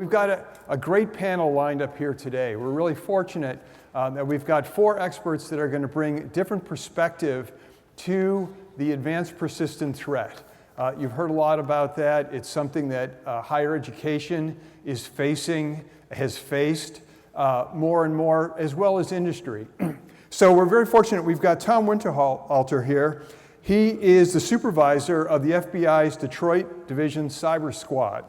We've got a great panel lined up here today. We're really fortunate that we've got 4 experts that are going to bring different perspective to the advanced persistent threat. You've heard a lot about that. It's something that higher education is facing, has faced more and more, as well as industry. So we're very fortunate. We've got Tom Winterhalter here. He is the supervisor of the FBI's Detroit Division Cyber Squad.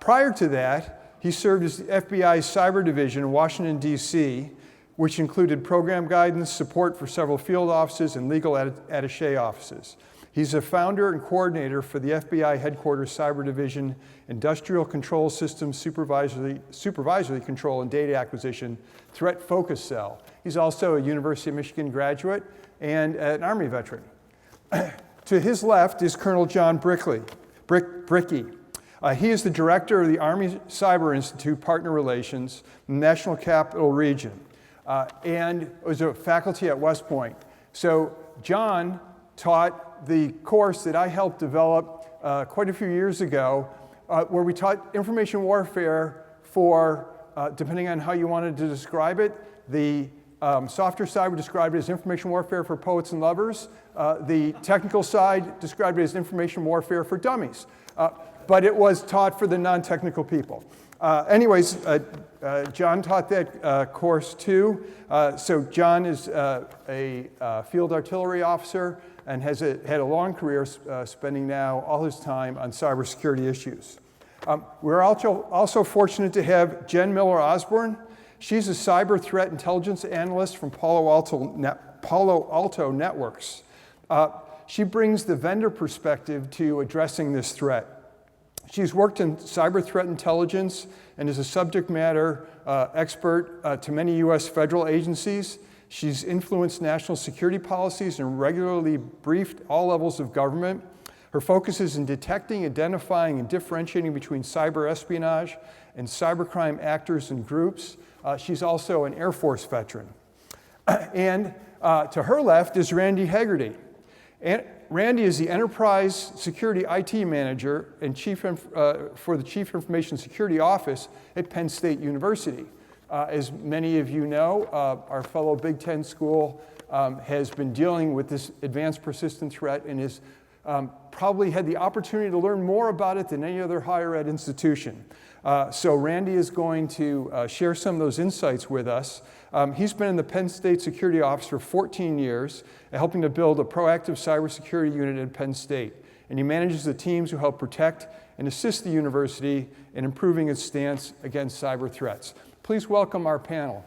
Prior to that, he served as the FBI's Cyber Division in Washington, D.C., which included program guidance, support for several field offices, and legal attaché offices. He's a founder and coordinator for the FBI Headquarters Cyber Division Industrial Control Systems Supervisory Control and Data Acquisition Threat Focus Cell. He's also a University of Michigan graduate and an Army veteran. To his left is Colonel Jon Brickey. He is the director of the Army Cyber Institute Partner Relations in the National Capital Region and was a faculty at West Point. So John taught the course that I helped develop quite a few years ago where we taught information warfare for, depending on how you wanted to describe it, the softer side would describe it as information warfare for poets and lovers. The technical side described it as information warfare for dummies. But it was taught for the non-technical people. Anyways, John taught that course too. So John is a field artillery officer and has had a long career spending now all his time on cybersecurity issues. We're also fortunate to have Jen Miller-Osborn. She's a cyber threat intelligence analyst from Palo Alto Networks. She brings the vendor perspective to addressing this threat. She's worked in cyber threat intelligence and is a subject matter expert to many U.S. federal agencies. She's influenced national security policies and regularly briefed all levels of government. Her focus is in detecting, identifying, and differentiating between cyber espionage and cybercrime actors and groups. She's also an Air Force veteran. And to her left is Randy Hegarty. Randy is the Enterprise Security IT Manager and for the Chief Information Security Office at Penn State University. As many of you know, our fellow Big Ten school has been dealing with this advanced persistent threat and has probably had the opportunity to learn more about it than any other higher ed institution. So Randy is going to share some of those insights with us. He's been in the Penn State Security Office for 14 years, helping to build a proactive cybersecurity unit at Penn State. And he manages the teams who help protect and assist the university in improving its stance against cyber threats. Please welcome our panel.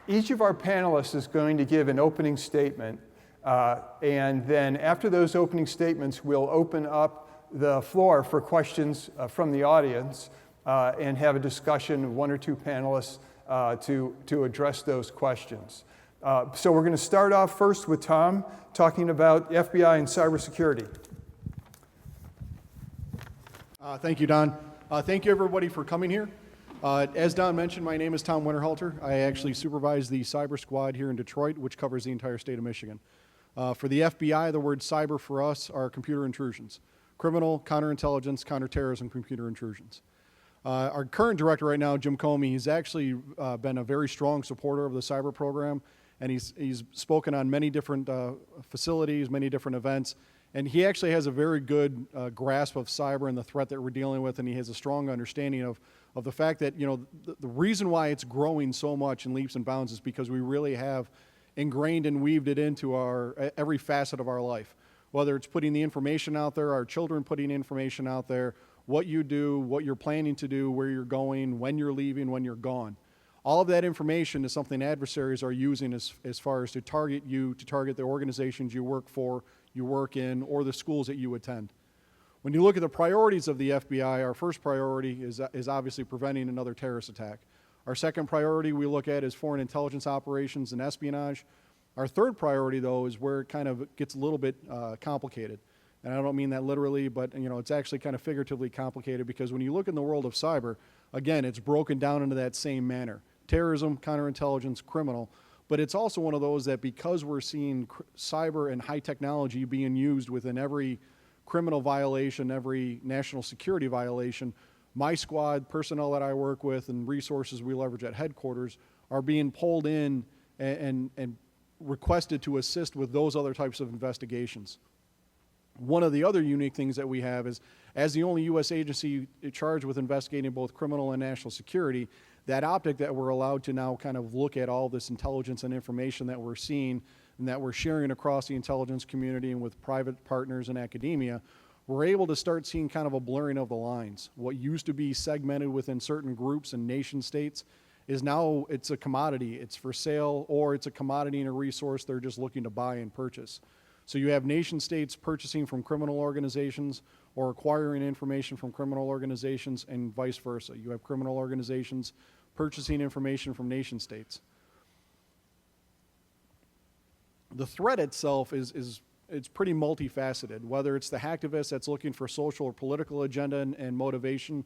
Each of our panelists is going to give an opening statement, and then after those opening statements, we'll open up the floor for questions from the audience and have a discussion, 1 or 2 panelists to address those questions. So we're going to start off first with Tom talking about FBI and cybersecurity. Thank you, Don. Thank you, everybody, for coming here. As Don mentioned, my name is Tom Winterhalter. I actually supervise the cyber squad here in Detroit, which covers the entire state of Michigan. For the FBI, the word cyber for us are computer intrusions. Criminal, counterintelligence, counterterrorism, computer intrusions. Our current director right now, Jim Comey, he's actually been a very strong supporter of the cyber program, and he's spoken on many different facilities, many different events, and he actually has a very good grasp of cyber and the threat that we're dealing with, and he has a strong understanding of the fact that, you know, the reason why it's growing so much in leaps and bounds is because we really have ingrained and weaved it into every facet of our life. Whether it's putting the information out there, our children putting information out there, what you do, what you're planning to do, where you're going, when you're leaving, when you're gone. All of that information is something adversaries are using as far as to target you, to target the organizations you work for, you work in, or the schools that you attend. When you look at the priorities of the FBI, our first priority is obviously preventing another terrorist attack. Our second priority we look at is foreign intelligence operations and espionage. Our third priority, though, is where it kind of gets a little bit complicated. And I don't mean that literally, but it's actually kind of figuratively complicated because when you look in the world of cyber, again, it's broken down into that same manner. Terrorism, counterintelligence, criminal. But it's also one of those that because we're seeing cyber and high technology being used within every criminal violation, every national security violation, my squad, personnel that I work with, and resources we leverage at headquarters are being pulled in and requested to assist with those other types of investigations. One of the other unique things that we have is, as the only U.S. agency charged with investigating both criminal and national security, that optic that we're allowed to now kind of look at all this intelligence and information that we're seeing and that we're sharing across the intelligence community and with private partners in academia, we're able to start seeing kind of a blurring of the lines. What used to be segmented within certain groups and nation states is now it's a commodity. It's for sale, or it's a commodity and a resource they're just looking to buy and purchase. So you have nation states purchasing from criminal organizations or acquiring information from criminal organizations, and vice versa. You have criminal organizations purchasing information from nation states. The threat itself is it's pretty multifaceted, whether it's the hacktivist that's looking for social or political agenda and motivation,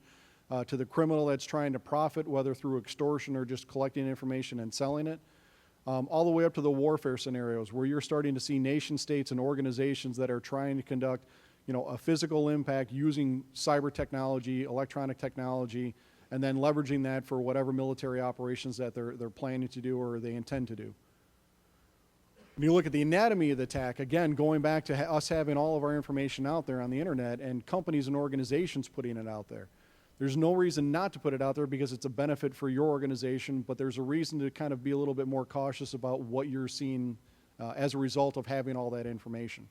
to the criminal that's trying to profit, whether through extortion or just collecting information and selling it, all the way up to the warfare scenarios where you're starting to see nation states and organizations that are trying to conduct, a physical impact using cyber technology, electronic technology, and then leveraging that for whatever military operations that they're planning to do or they intend to do. When you look at the anatomy of the attack, again, going back to us having all of our information out there on the internet and companies and organizations putting it out there. There's no reason not to put it out there because it's a benefit for your organization, but there's a reason to kind of be a little bit more cautious about what you're seeing as a result of having all that information.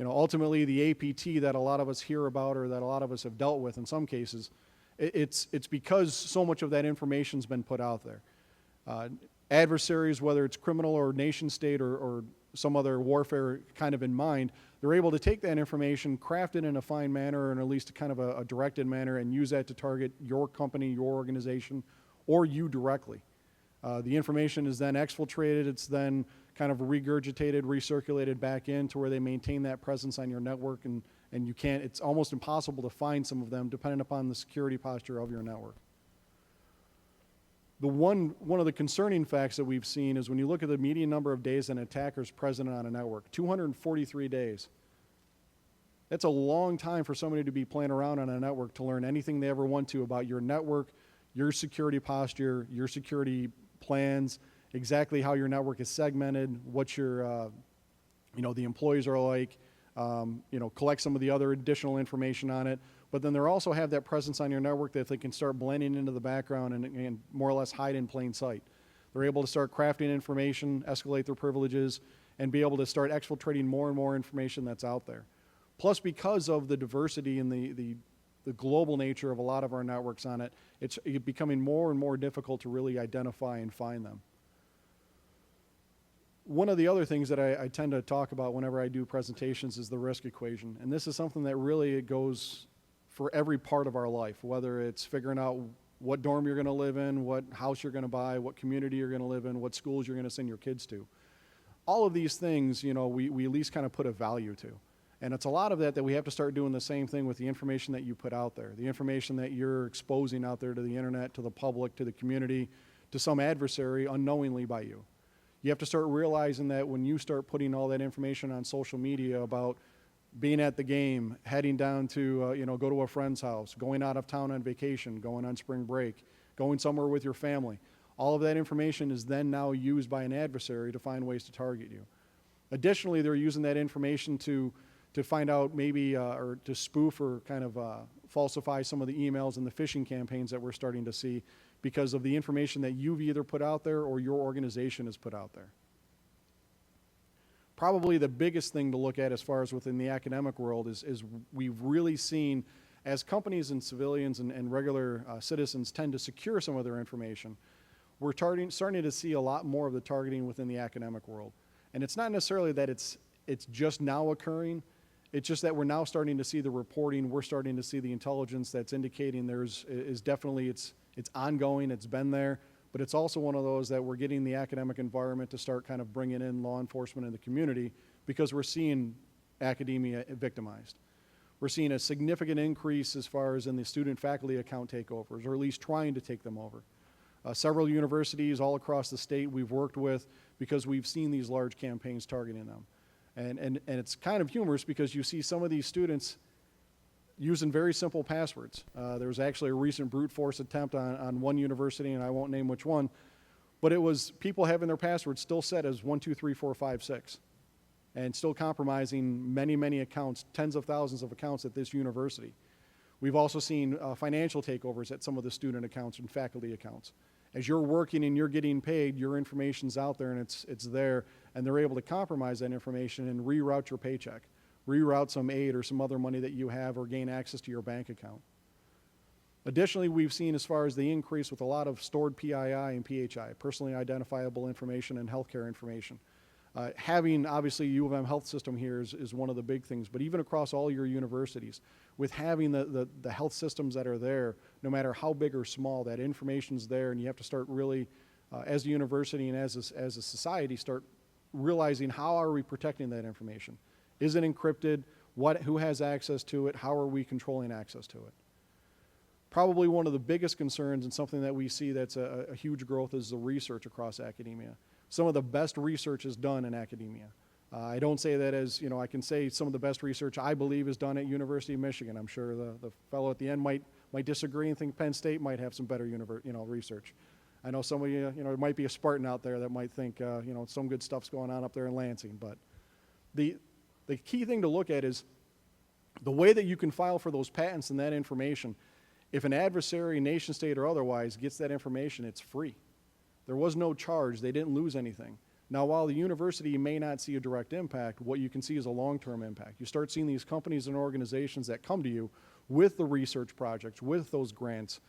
Ultimately, the APT that a lot of us hear about or that a lot of us have dealt with in some cases, it's because so much of that information's been put out there. Adversaries, whether it's criminal or nation state or some other warfare kind of in mind, they're able to take that information, craft it in a fine manner, and at least kind of a directed manner, and use that to target your company, your organization, or you directly. The information is then exfiltrated. It's then kind of regurgitated, recirculated back in to where they maintain that presence on your network, and you can't, it's almost impossible to find some of them depending upon the security posture of your network. One of the concerning facts that we've seen is when you look at the median number of days an attacker is present on a network, 243 days. That's a long time for somebody to be playing around on a network to learn anything they ever want to about your network, your security posture, your security plans, exactly how your network is segmented, what your, the employees are like, collect some of the other additional information on it. But then they also have that presence on your network that they can start blending into the background and more or less hide in plain sight. They're able to start crafting information, escalate their privileges, and be able to start exfiltrating more and more information that's out there. Plus, because of the diversity and the global nature of a lot of our networks on it, it's becoming more and more difficult to really identify and find them. One of the other things that I tend to talk about whenever I do presentations is the risk equation. And this is something that really goes for every part of our life, whether it's figuring out what dorm you're going to live in, what house you're going to buy, what community you're going to live in, what schools you're going to send your kids to. All of these things, we at least kind of put a value to. And it's a lot of that we have to start doing the same thing with the information that you put out there, the information that you're exposing out there to the internet, to the public, to the community, to some adversary unknowingly by you. You have to start realizing that when you start putting all that information on social media about being at the game, heading down to, go to a friend's house, going out of town on vacation, going on spring break, going somewhere with your family. All of that information is then now used by an adversary to find ways to target you. Additionally, they're using that information to find out maybe, or to spoof or kind of falsify some of the emails and the phishing campaigns that we're starting to see because of the information that you've either put out there or your organization has put out there. Probably the biggest thing to look at as far as within the academic world is we've really seen, as companies and civilians and regular citizens tend to secure some of their information, we're starting to see a lot more of the targeting within the academic world. And it's not necessarily that it's just now occurring, it's just that we're now starting to see the reporting, we're starting to see the intelligence that's indicating it's ongoing, it's been there. But it's also one of those that we're getting the academic environment to start kind of bringing in law enforcement in the community because we're seeing academia victimized. We're seeing a significant increase as far as in the student-faculty account takeovers, or at least trying to take them over. Several universities all across the state we've worked with because we've seen these large campaigns targeting them. And it's kind of humorous because you see some of these students using very simple passwords. There was actually a recent brute force attempt on one university, and I won't name which one, but it was people having their passwords still set as 1, 2, 3, 4, 5, 6, and still compromising many, many accounts, tens of thousands of accounts at this university. We've also seen financial takeovers at some of the student accounts and faculty accounts. As you're working and you're getting paid, your information's out there and it's there, and they're able to compromise that information and reroute your paycheck, reroute some aid or some other money that you have, or gain access to your bank account. Additionally, we've seen as far as the increase with a lot of stored PII and PHI, personally identifiable information and healthcare information. Having, obviously, U of M health system here is one of the big things, but even across all your universities, with having the health systems that are there, no matter how big or small, that information's there, and you have to start really, as a university and as a society, start realizing how are we protecting that information? Is it encrypted? Who has access to it? How are we controlling access to it? Probably one of the biggest concerns and something that we see that's a huge growth is the research across academia. Some of the best research is done in academia. I don't say that as, I can say some of the best research I believe is done at University of Michigan. I'm sure the fellow at the end might disagree and think Penn State might have some better research. I know some of you, there might be a Spartan out there that might think, some good stuff's going on up there in Lansing. But the key thing to look at is the way that you can file for those patents and that information. If an adversary, nation state or otherwise, gets that information, it's free. There was no charge. They didn't lose anything. Now, while the university may not see a direct impact, what you can see is a long-term impact. You start seeing these companies and organizations that come to you with the research projects, with those grants,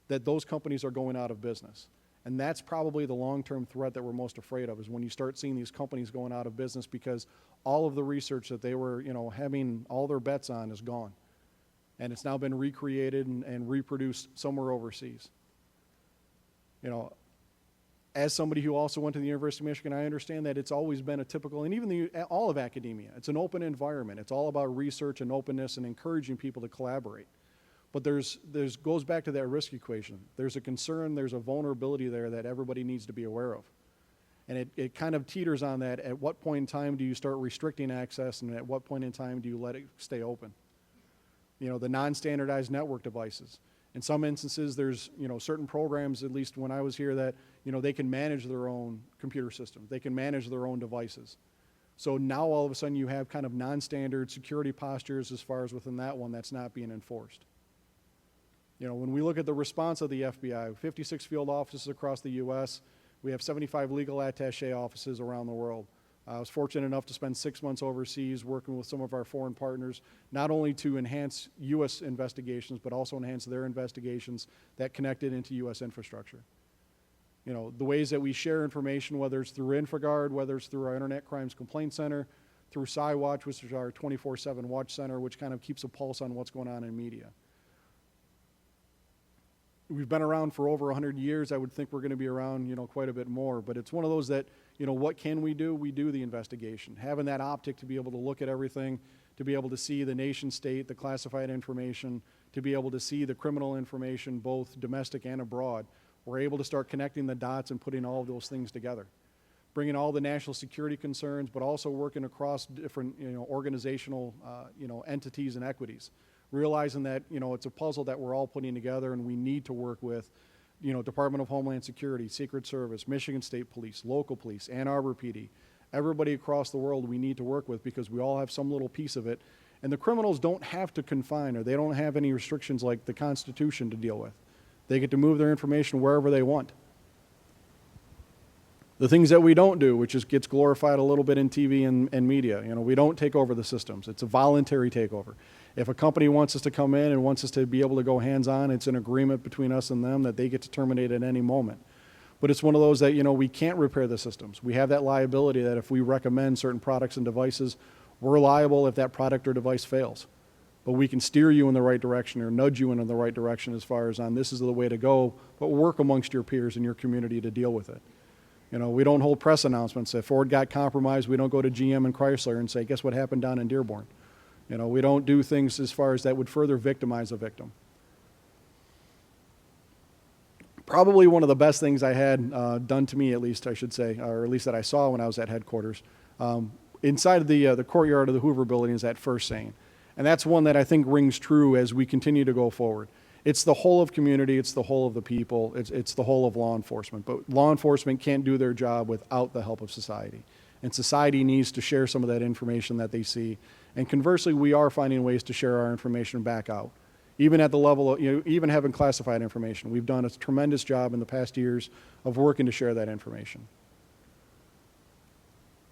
that those companies are going out of business. And that's probably the long-term threat that we're most afraid of, is when you start seeing these companies going out of business because all of the research that they were, having all their bets on is gone. And it's now been recreated and reproduced somewhere overseas. As somebody who also went to the University of Michigan, I understand that it's always been a typical, and even all of academia, it's an open environment. It's all about research and openness and encouraging people to collaborate. But there's goes back to that risk equation. There's a concern, there's a vulnerability there that everybody needs to be aware of. And it kind of teeters on that. At what point in time do you start restricting access, and at what point in time do you let it stay open? The non-standardized network devices. In some instances, there's certain programs, at least when I was here, that they can manage their own computer systems. They can manage their own devices. So now all of a sudden you have kind of non-standard security postures as far as within that one that's not being enforced. When we look at the response of the FBI, 56 field offices across the U.S., we have 75 legal attaché offices around the world. I was fortunate enough to spend 6 months overseas working with some of our foreign partners, not only to enhance U.S. investigations, but also enhance their investigations that connected into U.S. infrastructure. The ways that we share information, whether it's through InfraGard, whether it's through our Internet Crimes Complaint Center, through SciWatch, which is our 24/7 watch center, which kind of keeps a pulse on what's going on in media. We've been around for over 100 years. I would think we're going to be around, quite a bit more. But it's one of those that, what can we do? We do the investigation. Having that optic to be able to look at everything, to be able to see the nation state, the classified information, to be able to see the criminal information, both domestic and abroad. We're able to start connecting the dots and putting all of those things together. Bringing all the national security concerns, but also working across different, organizational, entities and equities. Realizing that, it's a puzzle that we're all putting together, and we need to work with, Department of Homeland Security, Secret Service, Michigan State Police, local police, Ann Arbor PD, everybody across the world we need to work with, because we all have some little piece of it. And the criminals don't have to confine, or they don't have any restrictions like the Constitution to deal with. They get to move their information wherever they want. The things that we don't do, which just gets glorified a little bit in TV and media, we don't take over the systems. It's a voluntary takeover. If a company wants us to come in and wants us to be able to go hands-on, it's an agreement between us and them that they get to terminate at any moment. But it's one of those that, we can't repair the systems. We have that liability that if we recommend certain products and devices, we're liable if that product or device fails. But we can steer you in the right direction or nudge you in the right direction as far as on this is the way to go, but work amongst your peers in your community to deal with it. We don't hold press announcements. If Ford got compromised, we don't go to GM and Chrysler and say, guess what happened down in Dearborn? We don't do things as far as that would further victimize a victim. Probably one of the best things I had done to me, at least I should say, or at least that I saw when I was at headquarters. Inside of the courtyard of the Hoover building is that first saying. And that's one that I think rings true as we continue to go forward. It's the whole of community, it's the whole of the people, it's the whole of law enforcement. But law enforcement can't do their job without the help of society. And society needs to share some of that information that they see. And conversely, we are finding ways to share our information back out. Even at the level of, even having classified information. We've done a tremendous job in the past years of working to share that information.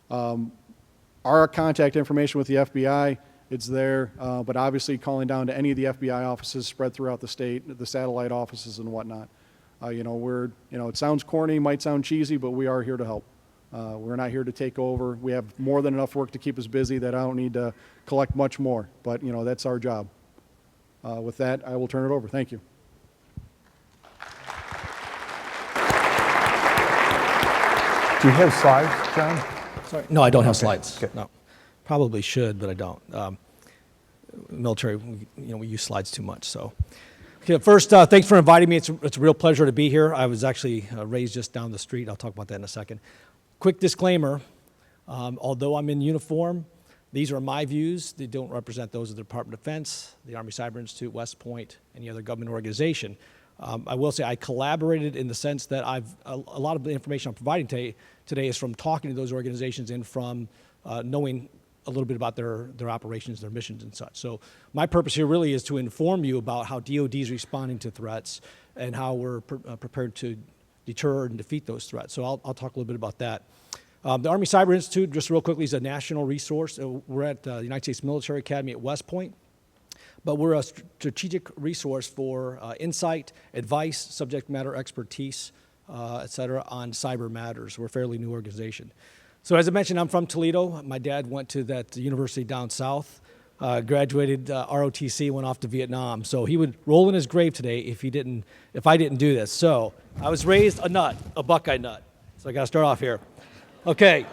Our contact information with the FBI, it's there, but obviously calling down to any of the FBI offices spread throughout the state, the satellite offices and whatnot. It sounds corny, might sound cheesy, but we are here to help. We're not here to take over. We have more than enough work to keep us busy that I don't need to collect much more, but that's our job. With that, I will turn it over. Thank you. Do you have slides, John? Sorry. No, I don't have slides. Okay. No, probably should, but I don't. Military, we use slides too much. So, okay, first, thanks for inviting me. It's a real pleasure to be here. I was actually raised just down the street. I'll talk about that in a second. Quick disclaimer: although I'm in uniform, these are my views. They don't represent those of the Department of Defense, the Army Cyber Institute, West Point, any other government organization. I will say I collaborated in the sense that a lot of the information I'm providing today is from talking to those organizations and from knowing a little bit about their operations, their missions and such. So my purpose here really is to inform you about how DoD is responding to threats and how we're prepared to deter and defeat those threats. So I'll talk a little bit about that. The Army Cyber Institute, just real quickly, is a national resource. We're at the United States Military Academy at West Point. But we're a strategic resource for insight, advice, subject matter expertise, et cetera, on cyber matters. We're a fairly new organization. So as I mentioned, I'm from Toledo. My dad went to that university down south, graduated ROTC, went off to Vietnam. So he would roll in his grave today if I didn't do this. So I was raised a Buckeye nut. So I got to start off here. Okay.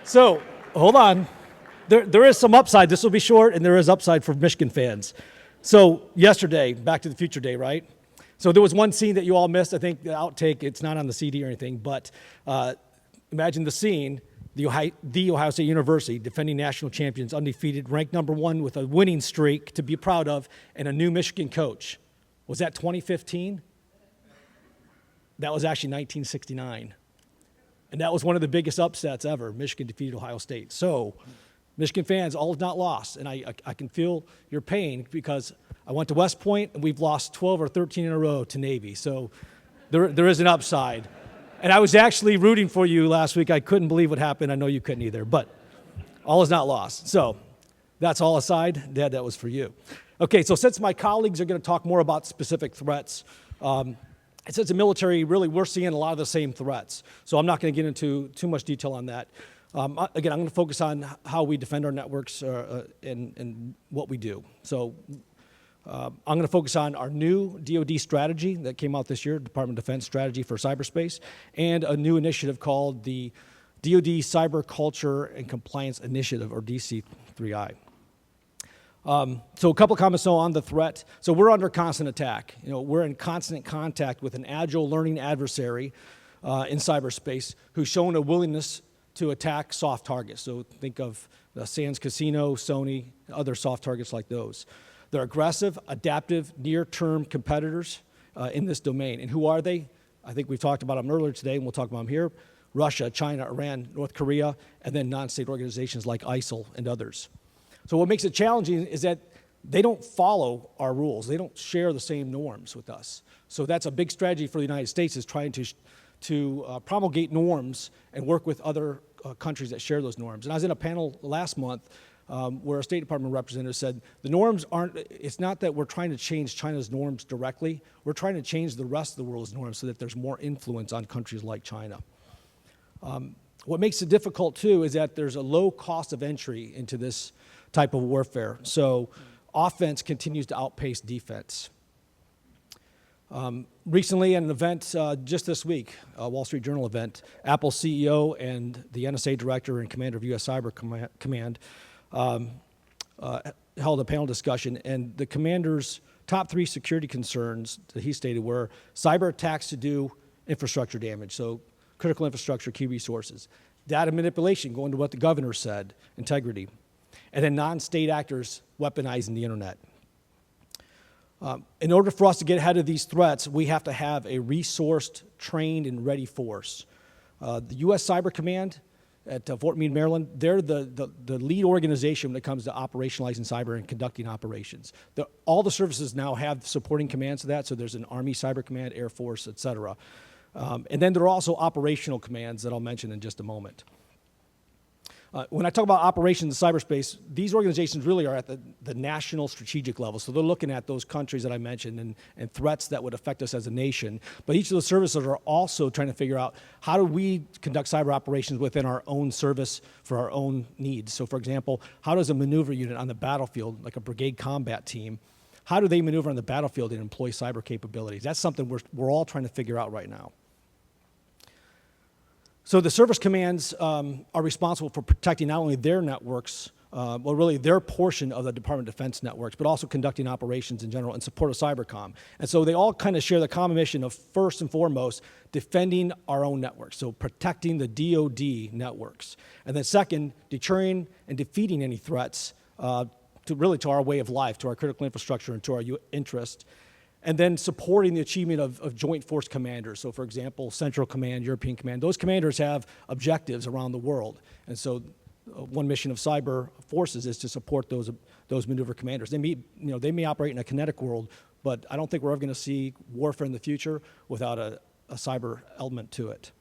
So hold on. There is some upside. This will be short, and there is upside for Michigan fans. So yesterday, Back to the Future Day, right? So there was one scene that you all missed. I think the outtake, it's not on the CD or anything, but imagine the scene, the Ohio State University, defending national champions, undefeated, ranked #1 with a winning streak to be proud of, and a new Michigan coach. Was that 2015? That was actually 1969. And that was one of the biggest upsets ever. Michigan defeated Ohio State. So Michigan fans, all is not lost, and I can feel your pain because I went to West Point, and we've lost 12 or 13 in a row to Navy, so there is an upside. And I was actually rooting for you last week. I couldn't believe what happened. I know you couldn't either, but all is not lost. So that's all aside. Dad, that was for you. Okay, so since my colleagues are going to talk more about specific threats, since the military, really, we're seeing a lot of the same threats, so I'm not going to get into too much detail on that. Again, I'm going to focus on how we defend our networks and what we do. So I'm going to focus on our new DoD strategy that came out this year, Department of Defense Strategy for Cyberspace, and a new initiative called the DoD Cyber Culture and Compliance Initiative, or DC3I. So a couple comments on the threat. So we're under constant attack. We're in constant contact with an agile learning adversary in cyberspace who's shown a willingness to attack soft targets. So think of the Sands Casino, Sony, other soft targets like those. They're aggressive, adaptive, near-term competitors in this domain. And who are they? I think we've talked about them earlier today, and we'll talk about them here. Russia, China, Iran, North Korea, and then non-state organizations like ISIL and others. So what makes it challenging is that they don't follow our rules. They don't share the same norms with us. So that's a big strategy for the United States, is trying to promulgate norms and work with other countries that share those norms. And I was in a panel last month where a State Department representative said the norms it's not that we're trying to change China's norms directly, we're trying to change the rest of the world's norms so that there's more influence on countries like China. What makes it difficult too is that there's a low cost of entry into this type of warfare. So offense continues to outpace defense. Recently at an event just this week, a Wall Street Journal event, Apple CEO and the NSA director and commander of U.S. Cyber Command held a panel discussion, and the commander's top 3 security concerns that he stated were cyber attacks to do infrastructure damage, so critical infrastructure, key resources, data manipulation, going to what the governor said, integrity, and then non-state actors weaponizing the internet. In order for us to get ahead of these threats, we have to have a resourced, trained, and ready force. The U.S. Cyber Command at Fort Meade, Maryland, they're the lead organization when it comes to operationalizing cyber and conducting operations. All the services now have supporting commands to that, so there's an Army Cyber Command, Air Force, et cetera. And then there are also operational commands that I'll mention in just a moment. When I talk about operations in cyberspace, these organizations really are at the national strategic level. So they're looking at those countries that I mentioned and threats that would affect us as a nation. But each of those services are also trying to figure out how do we conduct cyber operations within our own service for our own needs. So for example, how does a maneuver unit on the battlefield, like a brigade combat team, how do they maneuver on the battlefield and employ cyber capabilities? That's something we're all trying to figure out right now. So the service commands are responsible for protecting not only their networks, well, really their portion of the Department of Defense networks, but also conducting operations in general in support of cybercom. And so they all kind of share the common mission of, first and foremost, defending our own networks, so protecting the DoD networks. And then second, deterring and defeating any threats to our way of life, to our critical infrastructure, and to our interest. And then supporting the achievement of joint force commanders. So for example, Central Command, European Command, those commanders have objectives around the world. And so one mission of cyber forces is to support those maneuver commanders. They may operate in a kinetic world, but I don't think we're ever going to see warfare in the future without a cyber element to it.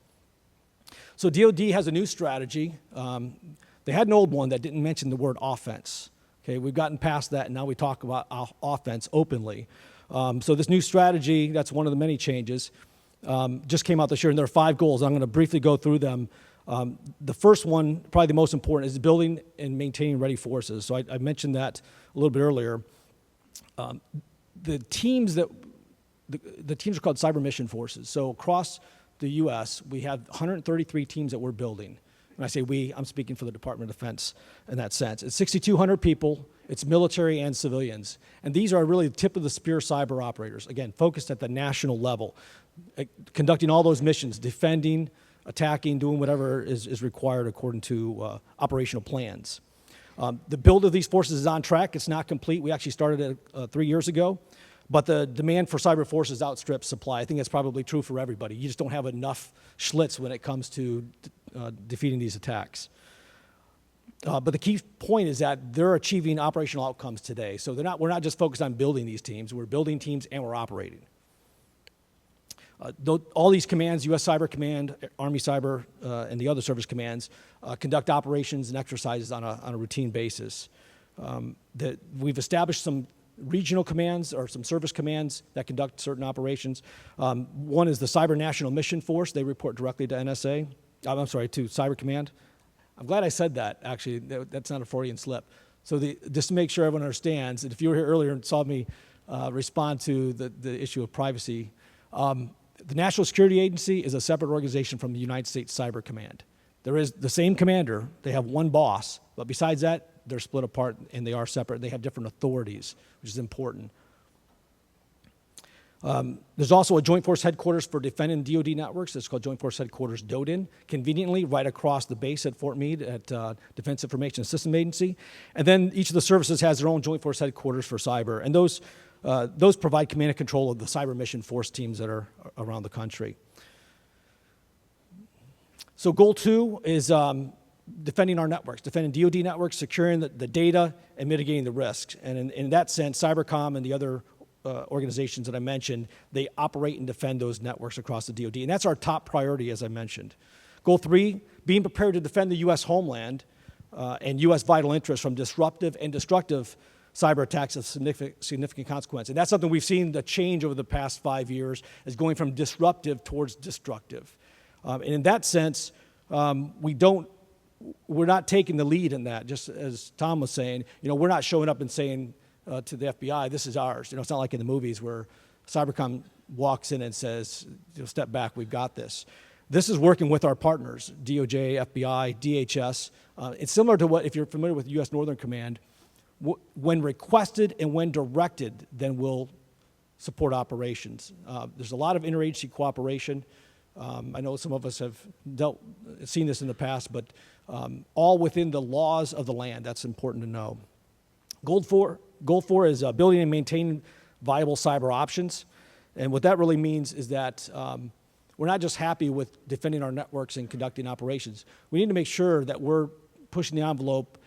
So DoD has a new strategy. They had an old one that didn't mention the word offense. Okay, we've gotten past that, and now we talk about offense openly. So this new strategy, that's one of the many changes, just came out this year, and there are 5 goals. I'm going to briefly go through them. The first one, probably the most important, is building and maintaining ready forces. So I mentioned that a little bit earlier. The teams are called cyber mission forces. So across the U.S., we have 133 teams that we're building. When I say we, I'm speaking for the Department of Defense in that sense. It's 6,200 people. It's military and civilians. And these are really the tip of the spear cyber operators, again, focused at the national level, conducting all those missions, defending, attacking, doing whatever is required according to operational plans. The build of these forces is on track. It's not complete. We actually started it 3 years ago. But the demand for cyber forces outstrips supply. I think that's probably true for everybody. You just don't have enough Schlitz when it comes to defeating these attacks. But the key point is that they're achieving operational outcomes today. So we're not just focused on building these teams. We're building teams and we're operating. All these commands, U.S. Cyber Command, Army Cyber, and the other service commands, conduct operations and exercises on a routine basis. We've established some regional commands or some service commands that conduct certain operations. One is the Cyber National Mission Force. They report directly to NSA. To Cyber Command. I'm glad I said that, actually. That's not a Freudian slip. So just to make sure everyone understands, and if you were here earlier and saw me respond to the issue of privacy, the National Security Agency is a separate organization from the United States Cyber Command. There is the same commander. They have one boss, but besides that, they're split apart and they are separate. They have different authorities, which is important. There's also a Joint Force Headquarters for defending DoD networks. It's called Joint Force Headquarters DODIN, conveniently right across the base at Fort Meade at Defense Information Systems Agency. And then each of the services has their own Joint Force Headquarters for cyber. And those provide command and control of the cyber mission force teams that are around the country. So goal 2 is defending our networks, defending DoD networks, securing the data, and mitigating the risks. And in that sense, Cybercom and the other organizations that I mentioned, they operate and defend those networks across the DoD. And that's our top priority, as I mentioned. Goal 3, being prepared to defend the U.S. homeland and U.S. vital interests from disruptive and destructive cyber attacks of significant consequence. And that's something we've seen the change over the past 5 years, is going from disruptive towards destructive. And in that sense, we're not taking the lead in that. Just as Tom was saying, we're not showing up and saying to the FBI, this is ours. It's not like in the movies where Cybercom walks in and says, step back, we've got this. This is working with our partners, DOJ, FBI, DHS. It's similar to if you're familiar with U.S. Northern Command, When requested and when directed, then we'll support operations. There's a lot of interagency cooperation. I know some of us have seen this in the past, but all within the laws of the land. That's important to know. Goal four is building and maintaining viable cyber options. And what that really means is that we're not just happy with defending our networks and conducting operations. We need to make sure that we're pushing the envelope,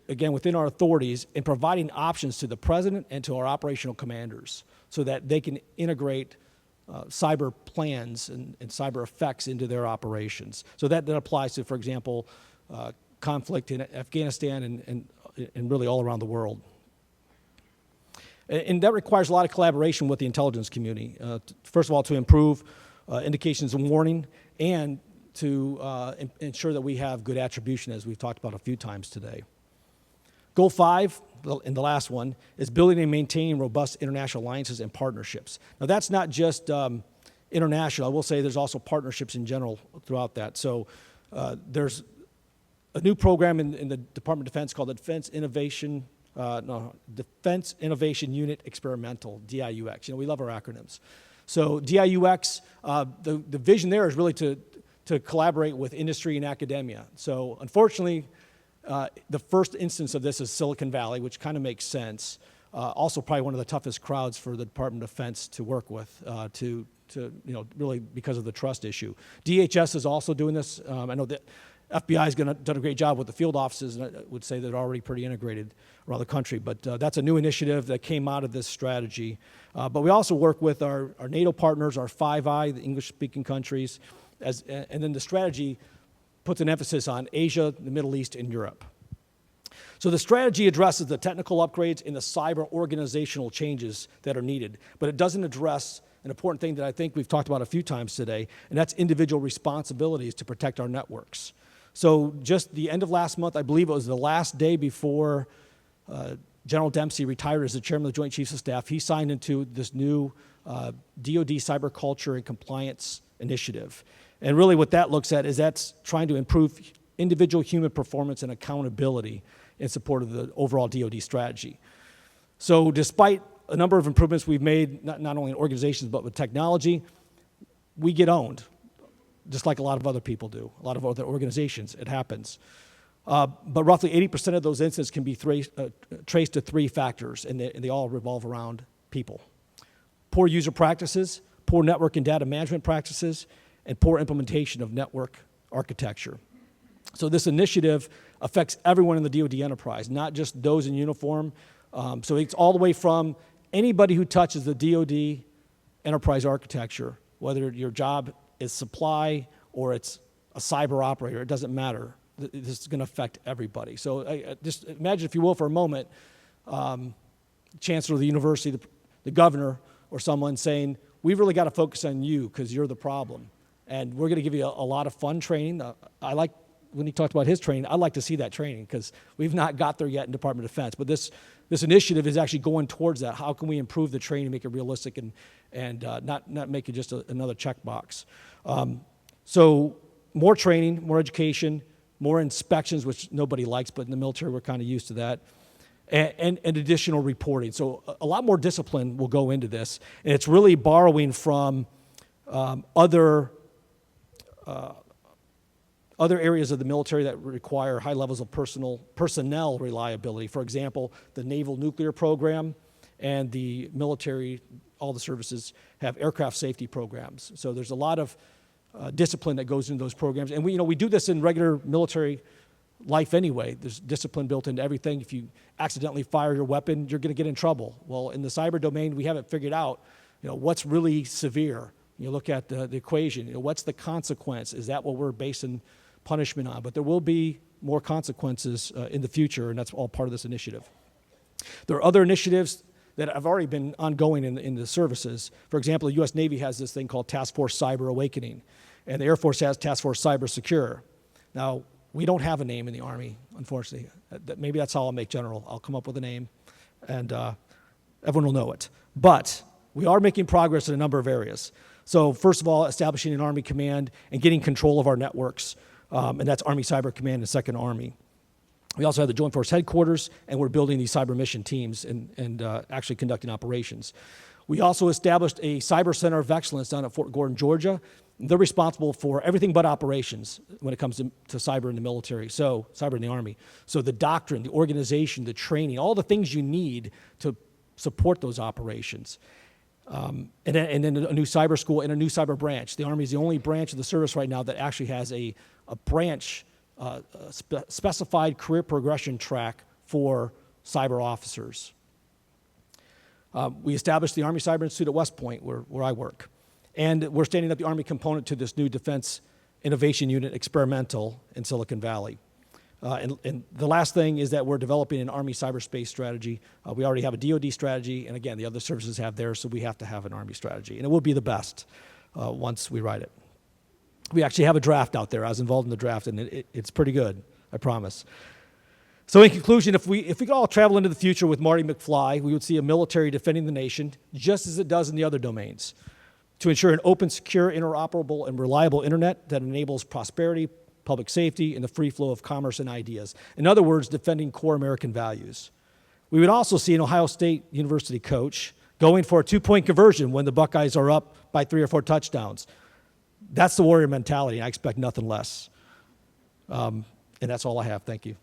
again, within our authorities and providing options to the president and to our operational commanders so that they can integrate cyber plans and cyber effects into their operations. So that applies to, for example, conflict in Afghanistan and really all around the world. And that requires a lot of collaboration with the intelligence community. First of all, to improve indications and warning, and to ensure that we have good attribution, as we've talked about a few times today. Goal 5, and the last one, is building and maintaining robust international alliances and partnerships. Now, that's not just international. I will say there's also partnerships in general throughout that. So there's a new program in the Department of Defense called the Defense Innovation Unit Experimental, DIUX. You know, we love our acronyms. So DIUX, the vision there is really to collaborate with industry and academia. So unfortunately, the first instance of this is Silicon Valley, which kind of makes sense. Also probably one of the toughest crowds for the Department of Defense to work with, really because of the trust issue. DHS is also doing this. I know that FBI has done a great job with the field offices, and I would say they're already pretty integrated around the country. But that's a new initiative that came out of this strategy. But we also work with our NATO partners, our Five Eye, the English-speaking countries, and then the strategy puts an emphasis on Asia, the Middle East, and Europe. So the strategy addresses the technical upgrades and the cyber organizational changes that are needed, but it doesn't address an important thing that I think we've talked about a few times today, and that's individual responsibilities to protect our networks. So just the end of last month, I believe it was the last day before General Dempsey retired as the chairman of the Joint Chiefs of Staff, he signed into this new DoD Cyber Culture and Compliance Initiative. And really what that looks at is that's trying to improve individual human performance and accountability in support of the overall DoD strategy. So despite a number of improvements we've made, not only in organizations but with technology, we get owned, just like a lot of other people do, a lot of other organizations. It happens. But roughly 80% of those incidents can be traced to 3 factors, and they all revolve around people. Poor user practices, poor network and data management practices, and poor implementation of network architecture. So this initiative affects everyone in the DoD enterprise, not just those in uniform. So it's all the way from anybody who touches the DoD enterprise architecture, whether your job is supply or it's a cyber operator, it doesn't matter. This is going to affect everybody. So just imagine, if you will, for a moment, chancellor of the university, the governor, or someone saying, we've really got to focus on you because you're the problem. And we're going to give you a lot of fun training. I like, when he talked about his training, I'd like to see that training because we've not got there yet in Department of Defense. But this initiative is actually going towards that. How can we improve the training, make it realistic, and not make it just another checkbox? So more training, more education, more inspections, which nobody likes, but in the military we're kind of used to that, and additional reporting. So a lot more discipline will go into this, and it's really borrowing from other areas of the military that require high levels of personnel reliability. For example, the Naval Nuclear Program and the military, all the services have aircraft safety programs. So there's a lot of discipline that goes into those programs. And we do this in regular military life anyway. There's discipline built into everything. If you accidentally fire your weapon, you're going to get in trouble. Well, in the cyber domain, we haven't figured out, what's really severe. You look at the equation, what's the consequence? Is that what we're basing punishment on? But there will be more consequences in the future, and that's all part of this initiative. There are other initiatives that have already been ongoing in the services. For example, the U.S. Navy has this thing called Task Force Cyber Awakening, and the Air Force has Task Force Cyber Secure. Now, we don't have a name in the Army, unfortunately. Maybe that's how I'll make general. I'll come up with a name, and everyone will know it. But we are making progress in a number of areas. So first of all, establishing an Army command and getting control of our networks, and that's Army Cyber Command and Second Army. We also have the Joint Force Headquarters, and we're building these cyber mission teams and actually conducting operations. We also established a Cyber Center of Excellence down at Fort Gordon, Georgia. They're responsible for everything but operations when it comes to cyber in the military, so cyber in the Army. So the doctrine, the organization, the training, all the things you need to support those operations. And then a new cyber school and a new cyber branch. The Army is the only branch of the service right now that actually has a branch, specified career progression track for cyber officers. We established the Army Cyber Institute at West Point, where I work. And we're standing up the Army component to this new Defense Innovation Unit experimental in Silicon Valley. And the last thing is that we're developing an Army cyberspace strategy. We already have a DoD strategy, and again, the other services have theirs, so we have to have an Army strategy. And it will be the best once we write it. We actually have a draft out there. I was involved in the draft, and it's pretty good, I promise. So in conclusion, if we could all travel into the future with Marty McFly, we would see a military defending the nation, just as it does in the other domains, to ensure an open, secure, interoperable, and reliable internet that enables prosperity, public safety, and the free flow of commerce and ideas. In other words, defending core American values. We would also see an Ohio State University coach going for a 2-point conversion when the Buckeyes are up by 3 or 4 touchdowns. That's the warrior mentality, and I expect nothing less. And that's all I have. Thank you.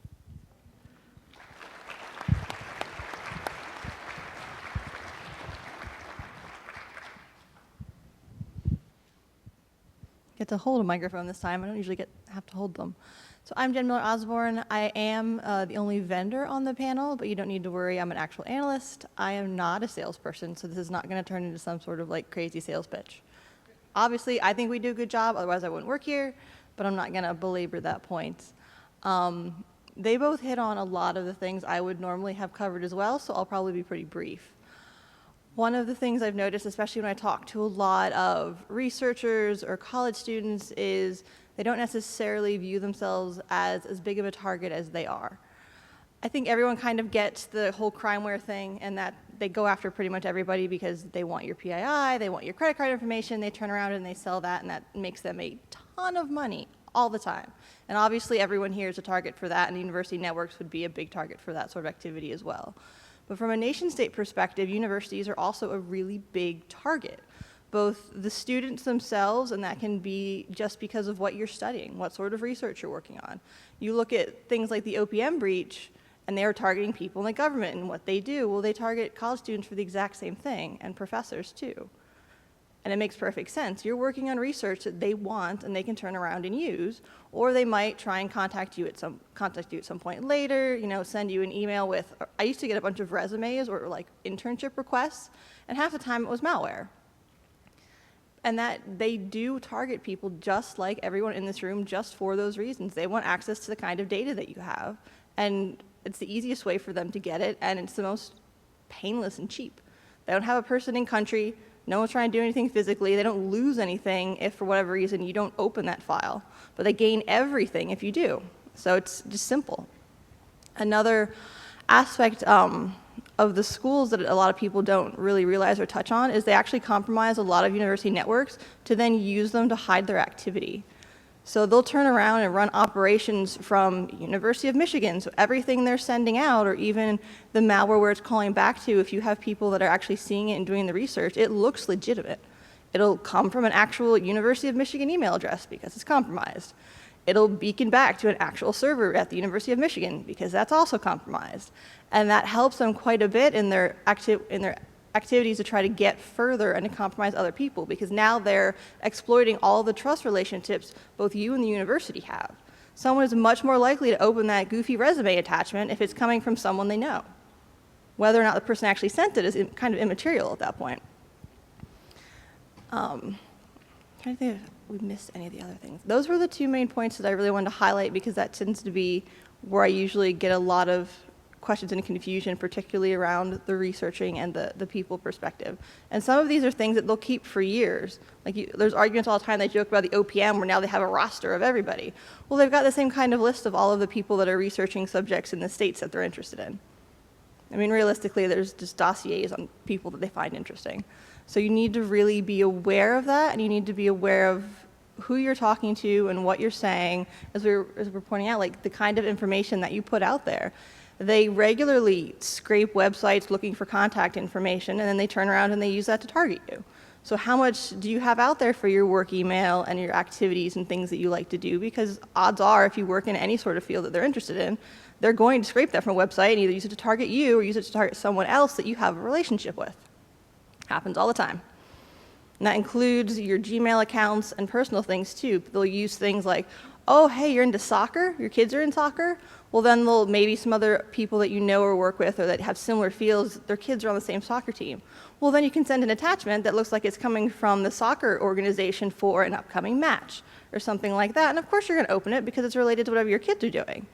Get to hold a microphone this time. I don't usually have to hold them. So I'm Jen Miller-Osborn. I am the only vendor on the panel, but you don't need to worry. I'm an actual analyst. I am not a salesperson, so this is not going to turn into some sort of like crazy sales pitch. Obviously, I think we do a good job, otherwise I wouldn't work here, but I'm not going to belabor that point. They both hit on a lot of the things I would normally have covered as well, so I'll probably be pretty brief. One of the things I've noticed, especially when I talk to a lot of researchers or college students, is they don't necessarily view themselves as big of a target as they are. I think everyone kind of gets the whole crimeware thing, and that they go after pretty much everybody because they want your PII, they want your credit card information, they turn around and they sell that, and that makes them a ton of money all the time. And obviously everyone here is a target for that, and university networks would be a big target for that sort of activity as well. But from a nation-state perspective, universities are also a really big target. Both the students themselves, and that can be just because of what you're studying, what sort of research you're working on. You look at things like the OPM breach, and they are targeting people in the government, and what they do, well, they target college students for the exact same thing, and professors too. And it makes perfect sense. You're working on research that they want and they can turn around and use, or they might try and contact you at some point later, send you an email with, I used to get a bunch of resumes or like internship requests, and half the time it was malware. And that they do target people just like everyone in this room just for those reasons. They want access to the kind of data that you have, and it's the easiest way for them to get it, and it's the most painless and cheap. They don't have a person in country. No one's trying to do anything physically. They don't lose anything if, for whatever reason, you don't open that file. But they gain everything if you do. So it's just simple. Another aspect of the schools that a lot of people don't really realize or touch on is they actually compromise a lot of university networks to then use them to hide their activity. So they'll turn around and run operations from University of Michigan, so everything they're sending out, or even the malware where it's calling back to, if you have people that are actually seeing it and doing the research, it looks legitimate. It'll come from an actual University of Michigan email address because it's compromised. It'll beacon back to an actual server at the University of Michigan because that's also compromised. And that helps them quite a bit in their activities to try to get further and to compromise other people, because now they're exploiting all the trust relationships both you and the university have. Someone is much more likely to open that goofy resume attachment if it's coming from someone they know. Whether or not the person actually sent it is kind of immaterial at that point. I'm trying to think if we missed any of the other things. Those were the 2 main points that I really wanted to highlight, because that tends to be where I usually get a lot of questions and confusion, particularly around the researching and the people perspective. And some of these are things that they'll keep for years. There's arguments all the time, they joke about the OPM, where now they have a roster of everybody. Well, they've got the same kind of list of all of the people that are researching subjects in the states that they're interested in. I mean, realistically, there's just dossiers on people that they find interesting. So you need to really be aware of that, and you need to be aware of who you're talking to and what you're saying, as we're pointing out, like the kind of information that you put out there. They regularly scrape websites looking for contact information, and then they turn around and they use that to target you. So how much do you have out there for your work email and your activities and things that you like to do? Because odds are, if you work in any sort of field that they're interested in, they're going to scrape that from a website and either use it to target you or use it to target someone else that you have a relationship with. Happens all the time. And that includes your Gmail accounts and personal things too. They'll use things like, oh, hey, you're into soccer? Your kids are in soccer? Well, then maybe some other people that you know or work with or that have similar fields, their kids are on the same soccer team. Well, then you can send an attachment that looks like it's coming from the soccer organization for an upcoming match or something like that. And of course you're going to open it because it's related to whatever your kids are doing.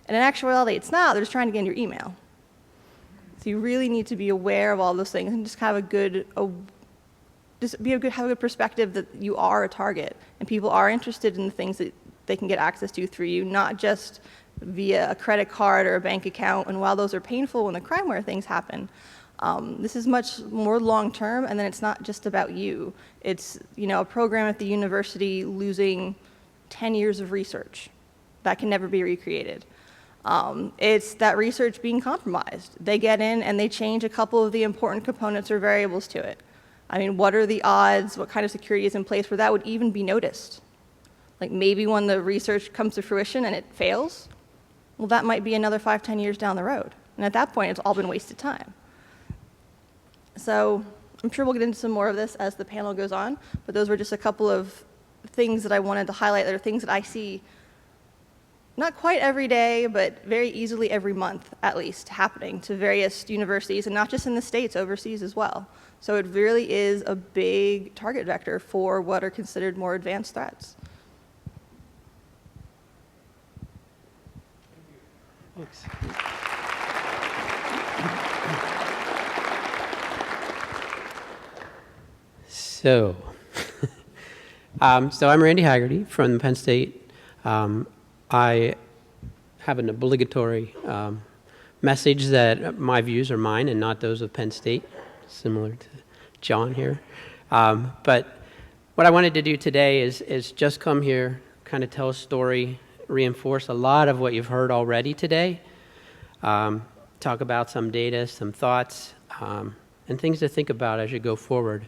And in actuality, it's not. They're just trying to get in your email. So you really need to be aware of all those things and just have a good perspective that you are a target and people are interested in the things that they can get access to through you, not just via a credit card or a bank account. And while those are painful when the crimeware things happen, this is much more long-term, and then it's not just about you. It's, a program at the university losing 10 years of research. That can never be recreated. It's that research being compromised. They get in and they change a couple of the important components or variables to it. I mean, what are the odds, what kind of security is in place where that would even be noticed? Like maybe when the research comes to fruition and it fails, well, that might be another 5-10 years down the road. And at that point, it's all been wasted time. So I'm sure we'll get into some more of this as the panel goes on, but those were just a couple of things that I wanted to highlight that are things that I see not quite every day, but very easily every month, at least, happening to various universities, and not just in the States, overseas as well. So it really is a big target vector for what are considered more advanced threats. Thanks. So I'm Randy Hegarty from Penn State. I have an obligatory message that my views are mine and not those of Penn State, similar to John here. But what I wanted to do today is just come here, kind of tell a story, reinforce a lot of what you've heard already today, talk about some data, some thoughts, and things to think about as you go forward.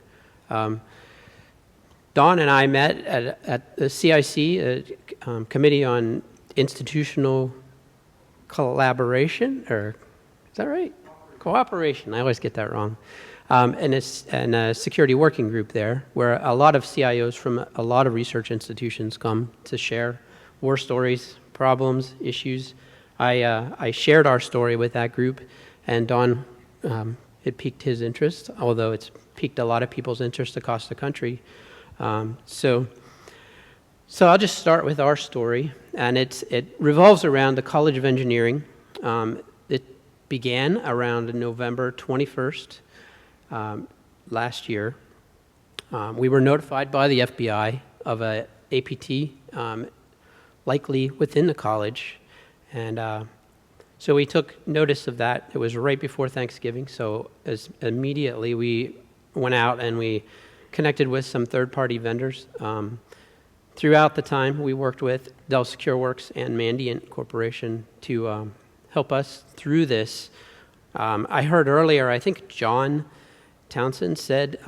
Dawn and I met at the CIC, Committee on Institutional Collaboration, or is that right? Cooperation. I always get that wrong. And a security working group there, where a lot of CIOs from a lot of research institutions come to share war stories, problems, issues. I shared our story with that group, and Don, it piqued his interest, although it's piqued a lot of people's interest across the country. So I'll just start with our story, and it revolves around the College of Engineering. It began around November 21st last year. We were notified by the FBI of a APT, likely within the college, and so we took notice of that. It was right before Thanksgiving, so immediately we went out and we connected with some third-party vendors. Throughout the time, we worked with Dell SecureWorks and Mandiant Corporation to help us through this. I heard earlier, I think John Townsend said,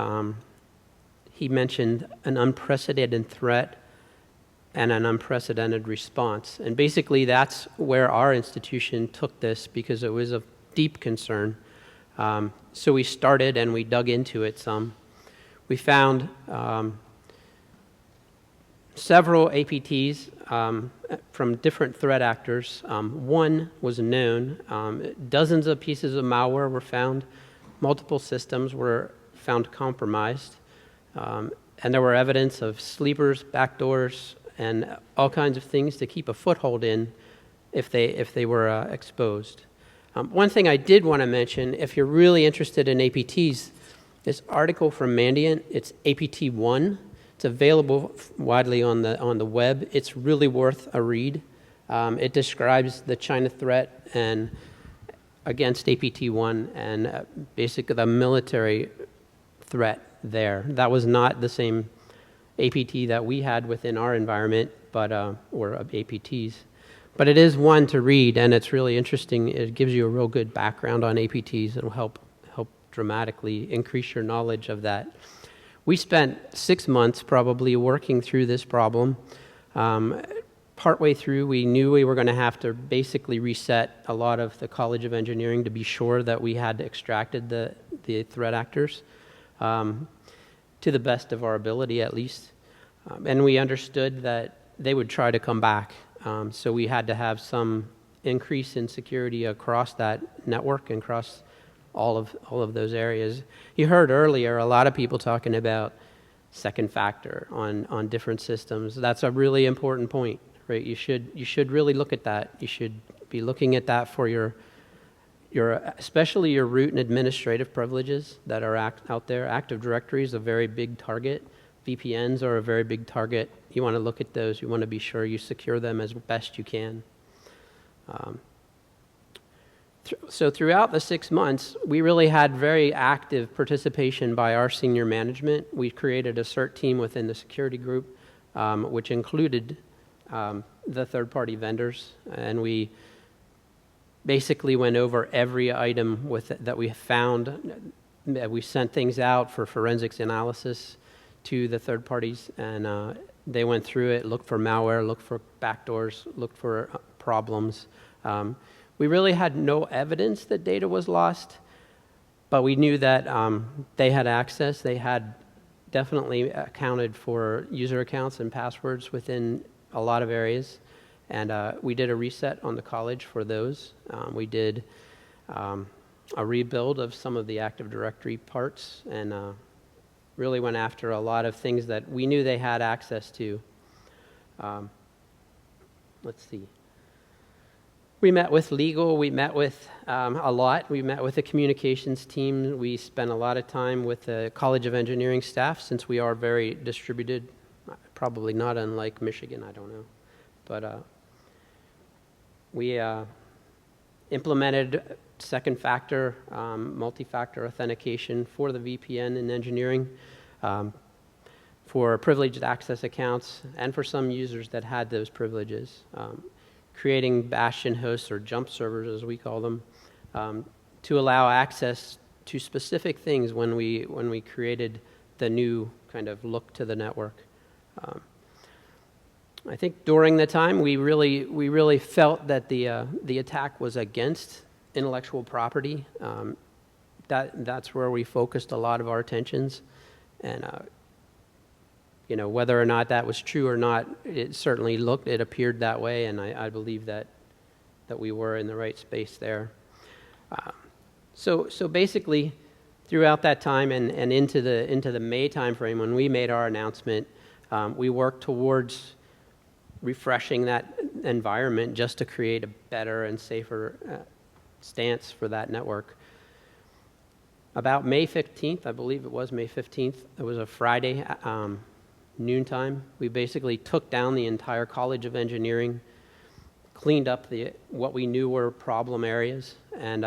he mentioned an unprecedented threat and an unprecedented response. And basically, that's where our institution took this because it was of deep concern. So we started and we dug into it some. We found several APTs from different threat actors. One was known. Dozens of pieces of malware were found. Multiple systems were found compromised. And there were evidence of sleepers, backdoors, and all kinds of things to keep a foothold in if they were exposed. One thing I did want to mention, if you're really interested in APTs, this article from Mandiant, it's APT1. It's available widely on the web. It's really worth a read. It describes the China threat and against APT1 and basically the military threat there. That was not the same APT that we had within our environment, but or APTs. But it is one to read, and it's really interesting. It gives you a real good background on APTs. It'll help dramatically increase your knowledge of that. We spent 6 months probably working through this problem. Partway through, we knew we were going to have to basically reset a lot of the College of Engineering to be sure that we had extracted the threat actors to the best of our ability, at least. And we understood that they would try to come back. So we had to have some increase in security across that network and across all of those areas. You heard earlier a lot of people talking about second factor on different systems. That's a really important point, right? You should really look at that. You should be looking at that for your especially your root and administrative privileges that are out there. Active Directory is a very big target. VPNs are a very big target. You want to look at those. You want to be sure you secure them as best you can. So throughout the 6 months, we really had very active participation by our senior management. We created a CERT team within the security group, which included the third-party vendors, and we basically went over every item that we found. We sent things out for forensics analysis to the third parties, and they went through it, looked for malware, looked for backdoors, looked for problems. We really had no evidence that data was lost, but we knew that they had access. They had definitely accounted for user accounts and passwords within a lot of areas, and we did a reset on the college for those. We did a rebuild of some of the Active Directory parts, and really went after a lot of things that we knew they had access to. Let's see. We met with legal, we met with a lot. We met with the communications team. We spent a lot of time with the College of Engineering staff, since we are very distributed, probably not unlike Michigan, I don't know. But we implemented second factor, multi-factor authentication for the VPN in engineering, for privileged access accounts, and for some users that had those privileges. Creating bastion hosts, or jump servers as we call them, to allow access to specific things when we created the new kind of look to the network. I think during the time we really felt that the attack was against intellectual property. That's where we focused a lot of our attentions, and whether or not that was true or not, it appeared that way, and I believe that we were in the right space there. So basically, throughout that time and into the May timeframe when we made our announcement, we worked towards refreshing that environment just to create a better and safer stance for that network. About May 15th, I believe it was May 15th, it was a Friday, noontime, we basically took down the entire College of Engineering, cleaned up what we knew were problem areas, and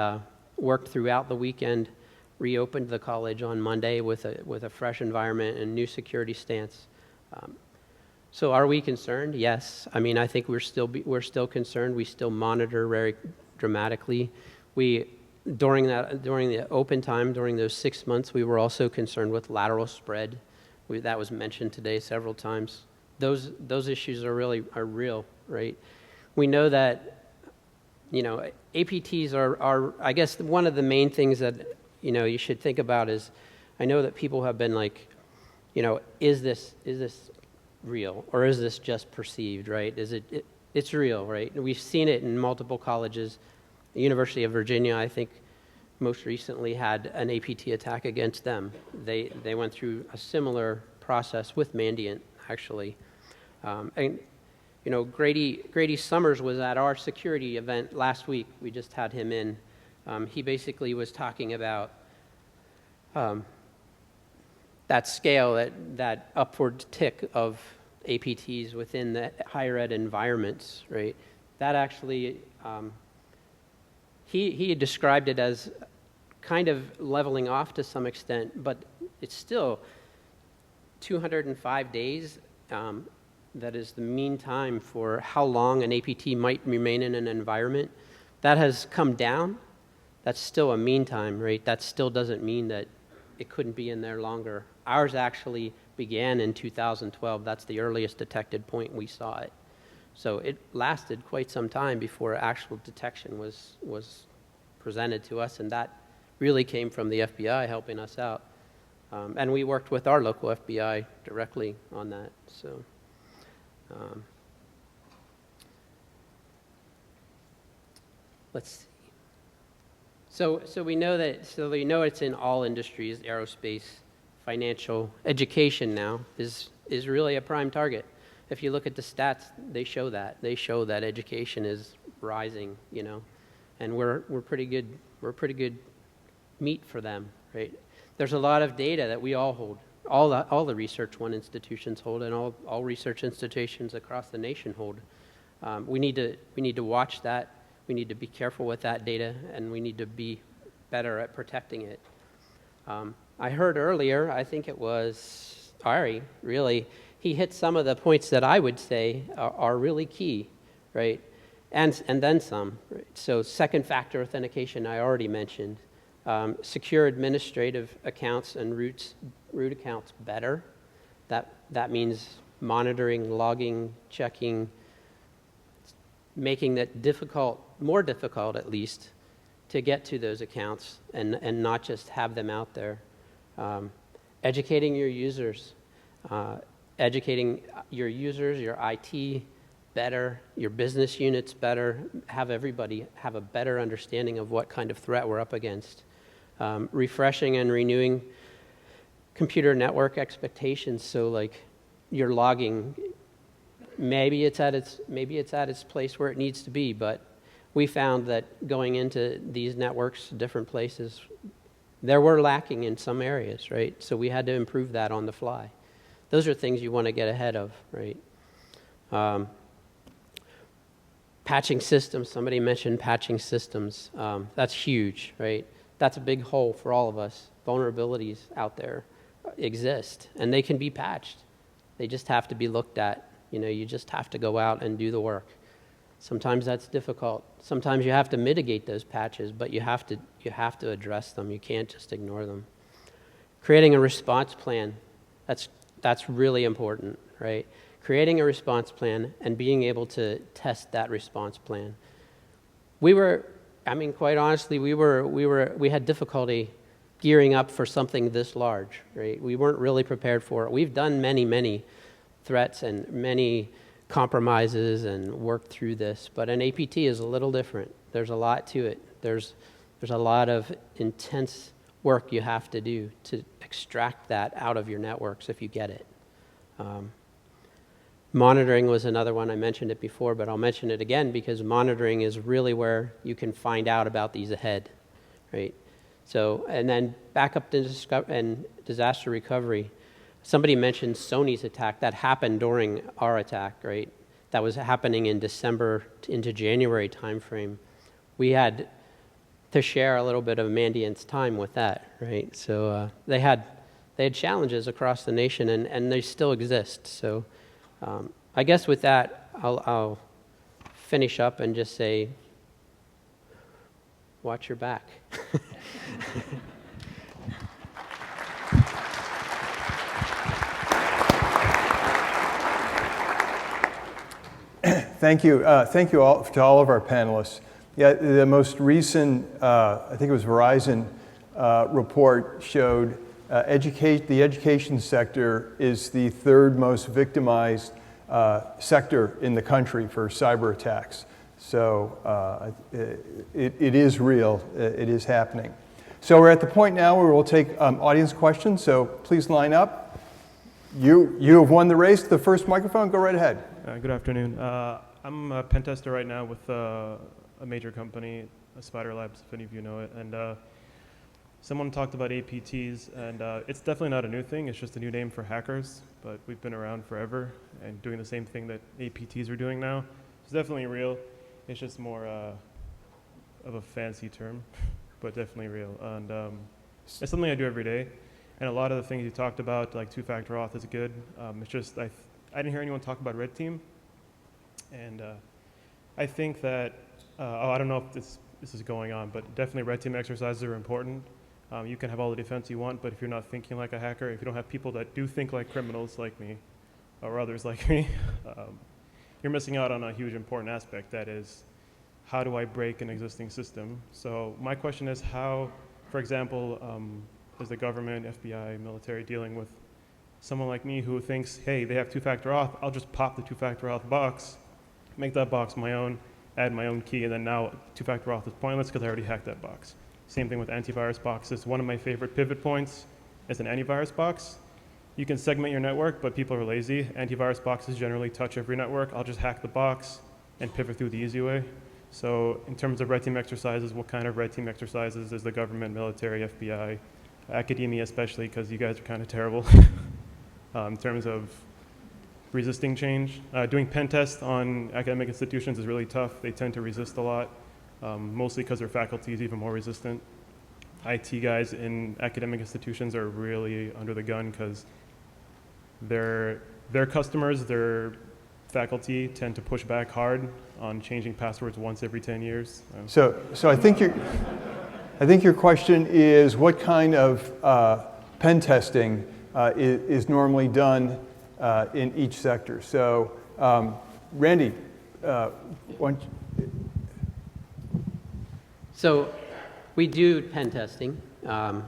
worked throughout the weekend, reopened the college on Monday with a fresh environment and new security stance. So are we concerned? Yes. I mean, I think we're still concerned. We still monitor very dramatically. During the open time, during those 6 months, we were also concerned with lateral spread. That was mentioned today several times. Those issues are real, right? We know that, APTs are I guess one of the main things that, you should think about is, I know that people have been like, is this real, or is this just perceived, right? It's real, right? We've seen it in multiple colleges. The University of Virginia, I think, most recently had an APT attack against them. They went through a similar process with Mandiant, actually. And Grady Summers was at our security event last week. We just had him in. He basically was talking about that scale, that upward tick of APTs within the higher ed environments, right? That actually, he described it as kind of leveling off to some extent, but it's still, 205 days, that is the mean time for how long an APT might remain in an environment. That has come down. That's still a mean time, right? That still doesn't mean that it couldn't be in there longer. Ours actually began in 2012. That's the earliest detected point we saw it. So it lasted quite some time before actual detection was presented to us, and that really came from the FBI helping us out. And we worked with our local FBI directly on that. So, let's see. So we know that. So we know it's in all industries: aerospace, financial, education. Now is really a prime target. If you look at the stats, they show that. They show that education is rising. You know, and we're pretty good. We're pretty good meat for them, right? There's a lot of data that we all hold. All the Research One institutions hold, and all research institutions across the nation hold. We need to watch that. We need to be careful with that data, and we need to be better at protecting it. I heard earlier, I think it was Ari, really, he hit some of the points that I would say are really key, right? And then some. Right? So second factor authentication, I already mentioned. Secure administrative accounts and root accounts better. That means monitoring, logging, checking, making that more difficult at least, to get to those accounts and not just have them out there. Educating your users, your IT better, your business units better, have everybody have a better understanding of what kind of threat we're up against. Refreshing and renewing computer network expectations. So like your logging, maybe it's at its place where it needs to be, but we found that going into these networks, different places, there were lacking in some areas, right? So we had to improve that on the fly. Those are things you want to get ahead of, right? Patching systems, somebody mentioned patching systems. That's huge, right? That's a big hole for all of us. Vulnerabilities out there exist, and they can be patched. They just have to be looked at. You know, you just have to go out and do the work. Sometimes that's difficult. Sometimes you have to mitigate those patches, but you have to address them. You can't just ignore them. Creating a response plan, that's really important, right? Creating a response plan and being able to test that response plan. Quite honestly, we had difficulty gearing up for something this large, right? We weren't really prepared for it. We've done many threats and many compromises and worked through this, but an APT is a little different. There's a lot to it. There's a lot of intense work you have to do to extract that out of your networks if you get it. Monitoring was another one. I mentioned it before, but I'll mention it again because monitoring is really where you can find out about these ahead, right? So, and then backup and disaster recovery. Somebody mentioned Sony's attack. That happened during our attack, right? That was happening in December into January timeframe. We had to share a little bit of Mandiant's time with that, right? So they had challenges across the nation, and they still exist. So I guess with that, I'll finish up and just say, watch your back. Thank you all to all of our panelists. Yeah, the most recent, I think it was Verizon report showed the education sector is the third most victimized sector in the country for cyber attacks. So it is real, it is happening. So we're at the point now where we'll take audience questions, so please line up. You have won the race. The first microphone, go right ahead. Good afternoon. I'm a pen tester right now with a major company, Spider Labs, if any of you know it. And someone talked about APTs, and it's definitely not a new thing. It's just a new name for hackers, but we've been around forever and doing the same thing that APTs are doing now. It's definitely real. It's just more of a fancy term, but definitely real. And it's something I do every day. And a lot of the things you talked about, like two-factor auth, is good. It's just I didn't hear anyone talk about red team, and I think that I don't know if this is going on, but definitely red team exercises are important. You can have all the defense you want, but if you're not thinking like a hacker, if you don't have people that do think like criminals like me, or others like me, you're missing out on a huge important aspect. That is, how do I break an existing system? So my question is how, for example, is the government, FBI, military dealing with someone like me who thinks, hey, they have two-factor auth, I'll just pop the two-factor auth box, make that box my own, add my own key, and then now two-factor auth is pointless because I already hacked that box. Same thing with antivirus boxes. One of my favorite pivot points is an antivirus box. You can segment your network, but people are lazy. Antivirus boxes generally touch every network. I'll just hack the box and pivot through the easy way. So in terms of red team exercises, what kind of red team exercises is the government, military, FBI, academia especially, because you guys are kind of terrible in terms of resisting change. Doing pen tests on academic institutions is really tough. They tend to resist a lot, mostly because their faculty is even more resistant. IT guys in academic institutions are really under the gun because their customers, their faculty tend to push back hard on changing passwords once every 10 years. So I think your question is what kind of pen testing is normally done in each sector. So Randy, So we do pen testing. A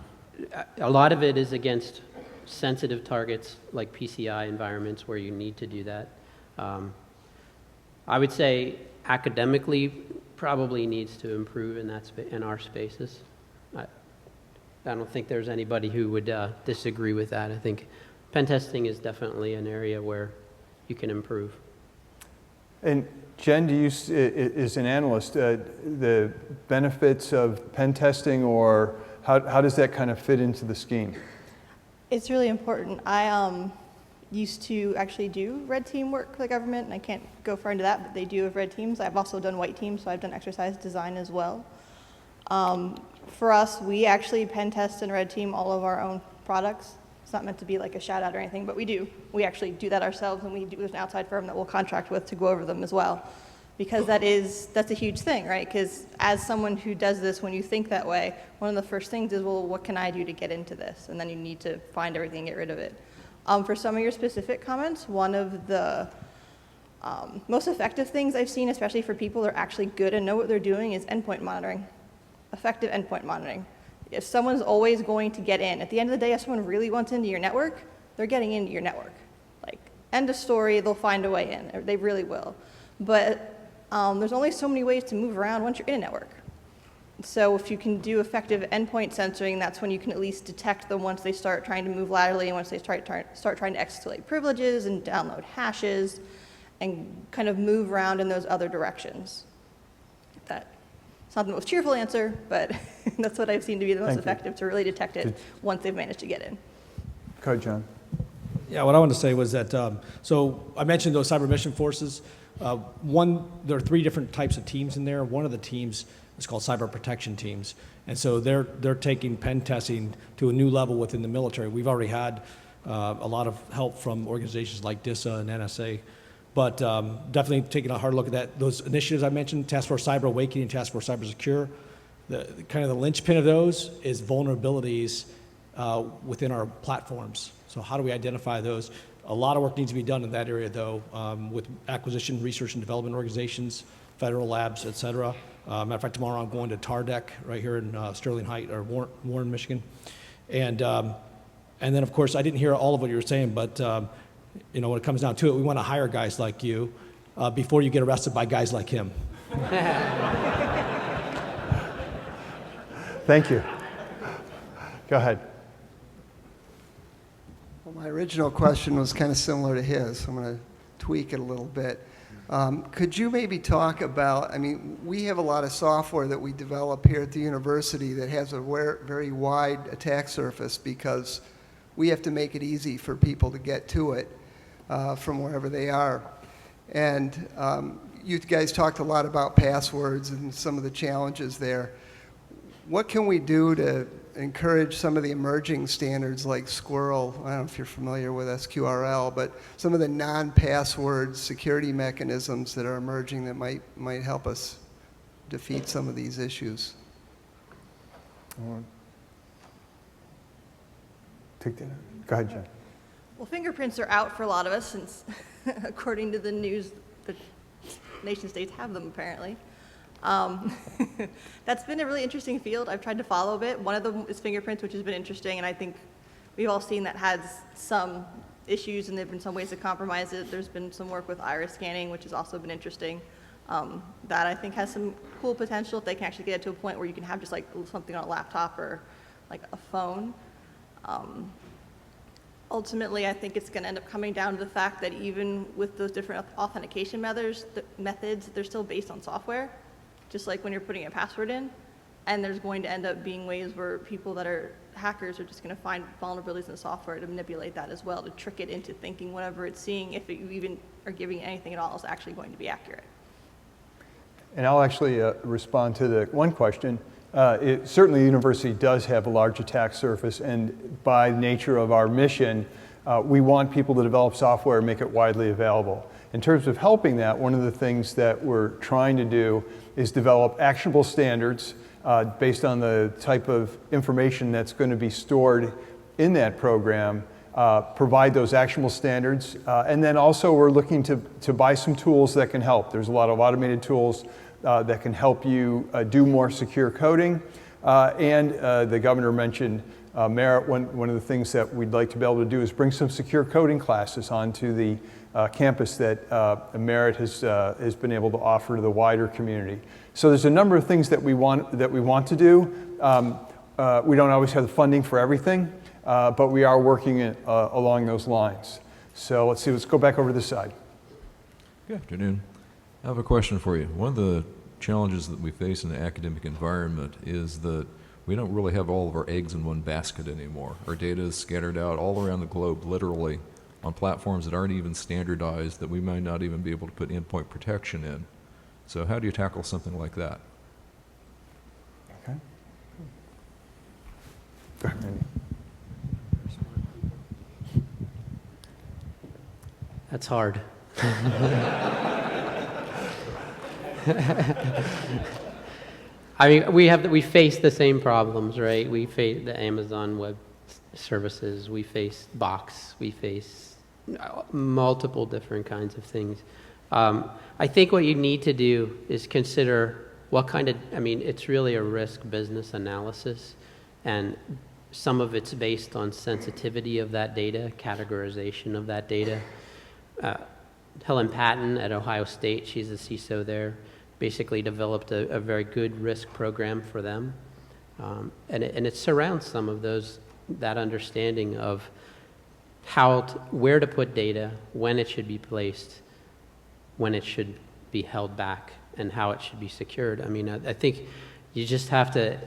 lot of it is against sensitive targets like PCI environments where you need to do that. I would say academically probably needs to improve in that in our spaces. I don't think there's anybody who would disagree with that. I think pen testing is definitely an area where you can improve. And Jen, do you, as an analyst, the benefits of pen testing, or how does that kind of fit into the scheme? It's really important. I used to actually do red team work for the government, and I can't go far into that, but they do have red teams. I've also done white teams, so I've done exercise design as well. For us, we actually pen test and red team all of our own products. It's not meant to be like a shout out or anything, but we do. We actually do that ourselves, and there's an outside firm that we'll contract with to go over them as well. Because that's a huge thing, right? Because as someone who does this, when you think that way, one of the first things is, well, what can I do to get into this? And then you need to find everything and get rid of it. For some of your specific comments, one of the most effective things I've seen, especially for people who are actually good and know what they're doing, is endpoint monitoring, effective endpoint monitoring. If someone's always going to get in, at the end of the day, if someone really wants into your network, they're getting into your network. Like, end of story, they'll find a way in, or they really will. But there's only so many ways to move around once you're in a network. So if you can do effective endpoint censoring, that's when you can at least detect them once they start trying to move laterally and once they start trying to escalate privileges and download hashes and kind of move around in those other directions. It's not the most cheerful answer, but that's what I've seen to be the most effective to really detect it once they've managed to get in. Go ahead, John. Yeah, what I wanted to say was that, so I mentioned those cyber mission forces. There are 3 different types of teams in there. One of the teams is called cyber protection teams. And so they're taking pen testing to a new level within the military. We've already had a lot of help from organizations like DISA and NSA, but definitely taking a hard look at that. Those initiatives I mentioned, Task Force Cyber Awakening, Task Force Cyber Secure, the kind of the linchpin of those is vulnerabilities within our platforms. So how do we identify those? A lot of work needs to be done in that area, though, with acquisition, research, and development organizations, federal labs, et cetera. Matter of fact, tomorrow I'm going to TARDEC right here in Sterling Heights, or Warren, Michigan. And then, of course, I didn't hear all of what you were saying, but when it comes down to it, we want to hire guys like you before you get arrested by guys like him. Thank you. Go ahead. Well, my original question was kind of similar to his, so I'm going to tweak it a little bit. Could you maybe talk about, we have a lot of software that we develop here at the university that has a very wide attack surface because we have to make it easy for people to get to it from wherever they are. And you guys talked a lot about passwords and some of the challenges there. What can we do to encourage some of the emerging standards like Squirrel. I don't know if you're familiar with SQRL, but some of the non-password security mechanisms that are emerging that might help us defeat some of these issues. Take that. Go ahead, Jen. Well, fingerprints are out for a lot of us since, according to the news, the nation states have them apparently. That's been a really interesting field. I've tried to follow a bit. One of them is fingerprints, which has been interesting, and I think we've all seen that has some issues, and there have been some ways to compromise it. There's been some work with iris scanning, which has also been interesting. That I think has some cool potential if they can actually get it to a point where you can have just like something on a laptop or like a phone. Ultimately, I think it's going to end up coming down to the fact that even with those different authentication methods, they're still based on software, just like when you're putting a password in. And there's going to end up being ways where people that are hackers are just going to find vulnerabilities in the software to manipulate that as well, to trick it into thinking whatever it's seeing, if you even are giving anything at all, is actually going to be accurate. And I'll actually respond to the one question. Certainly the university does have a large attack surface, and by nature of our mission, we want people to develop software and make it widely available. In terms of helping that, one of the things that we're trying to do is develop actionable standards based on the type of information that's going to be stored in that program, provide those actionable standards, and then also we're looking to buy some tools that can help. There's a lot of automated tools that can help you do more secure coding. And the governor mentioned Merit. One of the things that we'd like to be able to do is bring some secure coding classes onto the campus that Merit has been able to offer to the wider community. So there's a number of things that we want to do. We don't always have the funding for everything, but we are working along those lines. So let's go back over to this side. Good afternoon. I have a question for you. One of the challenges that we face in the academic environment is that we don't really have all of our eggs in one basket anymore. Our data is scattered out all around the globe, literally, on platforms that aren't even standardized, that we might not even be able to put endpoint protection in. So how do you tackle something like that? Okay. Go ahead, Randy. That's hard. I mean, we face the same problems, right? We face the Amazon Web Services, we face Box, we face multiple different kinds of things. I think what you need to do is consider what kind of, it's really a risk business analysis, and some of it's based on sensitivity of that data, categorization of that data. Helen Patton at Ohio State, she's the CISO there, basically developed a very good risk program for them. And it surrounds some of that understanding of where to put data, when it should be placed, when it should be held back, and how it should be secured. I think you just have to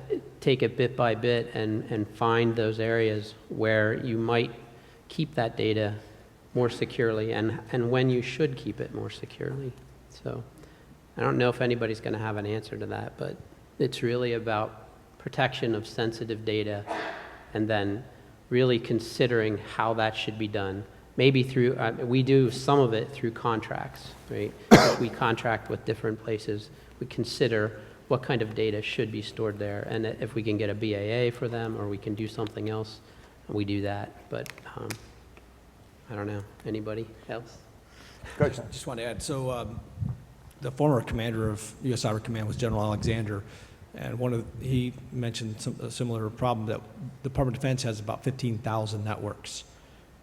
take it bit by bit and find those areas where you might keep that data more securely and when you should keep it more securely. So I don't know if anybody's going to have an answer to that, but it's really about protection of sensitive data and then really considering how that should be done. Maybe through, we do some of it through contracts, right? If we contract with different places, we consider what kind of data should be stored there. And if we can get a BAA for them or we can do something else, we do that. But I don't know. Anybody else? Go I ahead. just want to add, so the former commander of U.S. Cyber Command was General Alexander, and he mentioned a similar problem that the Department of Defense has about 15,000 networks,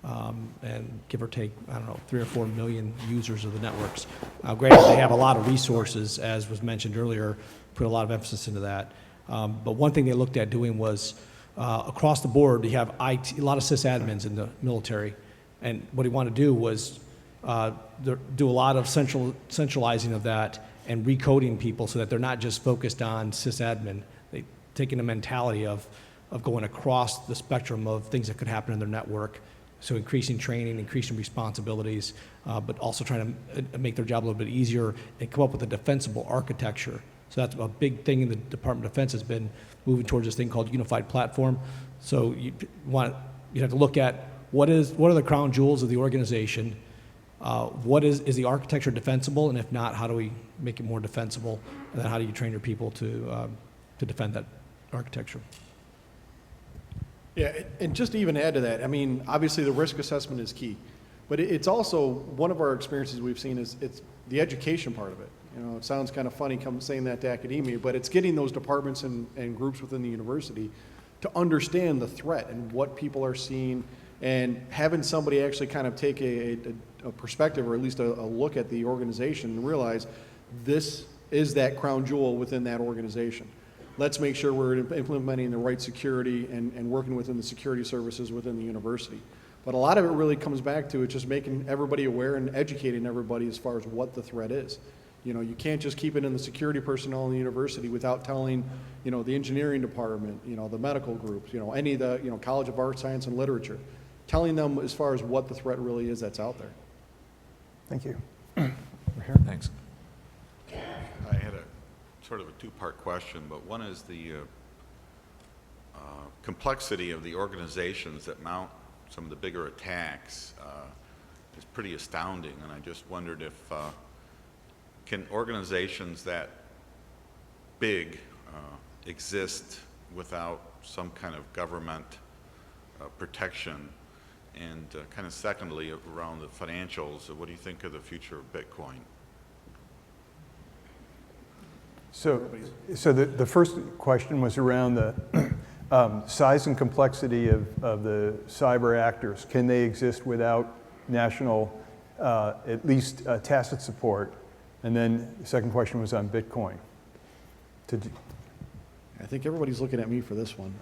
and give or take, 3 or 4 million users of the networks. Granted, they have a lot of resources, as was mentioned earlier, put a lot of emphasis into that. But one thing they looked at doing was, across the board, you have IT, a lot of sysadmins in the military, and what he wanted to do was do a lot of centralizing of that and recoding people so that they're not just focused on sysadmin. They taking a mentality of going across the spectrum of things that could happen in their network. So increasing training, increasing responsibilities, but also trying to make their job a little bit easier and come up with a defensible architecture So that's a big thing in the Department of Defense has been moving towards this thing called unified platform. So you have to look at what are the crown jewels of the organization, is the architecture defensible, and if not, how do we make it more defensible, and then how do you train your people to defend that architecture? Yeah, and just to even add to that, I mean, obviously the risk assessment is key, but it's also one of our experiences we've seen is it's the education part of it. You know, it sounds kind of funny saying that to academia, but it's getting those departments and groups within the university to understand the threat and what people are seeing, and having somebody actually kind of take a perspective, or at least a look at the organization and realize this is that crown jewel within that organization. Let's make sure we're implementing the right security and working within the security services within the university. But a lot of it really comes back to it just making everybody aware and educating everybody as far as what the threat is. You know, you can't just keep it in the security personnel in the university without telling, you know, the engineering department, you know, the medical groups, you know, any of the, you know, College of Arts, Science, and Literature, telling them as far as what the threat really is that's out there. Thank you. Thanks. I had a sort of a two-part question, but one is the complexity of the organizations that mount some of the bigger attacks is pretty astounding, and I just wondered if can organizations that big exist without some kind of government protection? And kind of secondly, around the financials, what do you think of the future of Bitcoin? So the first question was around the size and complexity of the cyber actors. Can they exist without national, at least tacit support? And then the second question was on Bitcoin. I think everybody's looking at me for this one.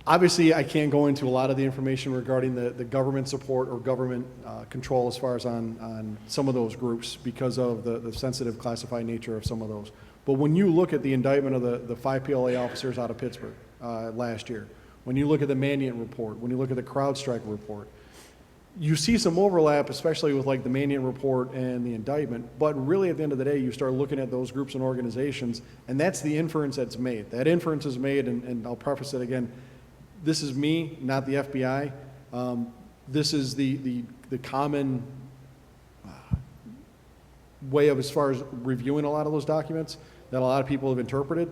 Obviously, I can't go into a lot of the information regarding the government support or government control as far as on some of those groups because of the sensitive classified nature of some of those. But when you look at the indictment of the 5 PLA officers out of Pittsburgh last year, when you look at the Mandiant report, when you look at the CrowdStrike report, you see some overlap, especially with like the Mandiant report and the indictment, but really at the end of the day, you start looking at those groups and organizations, and that's the inference that's made. That inference is made, and I'll preface it again, this is me, not the FBI. This is the common way of as far as reviewing a lot of those documents that a lot of people have interpreted.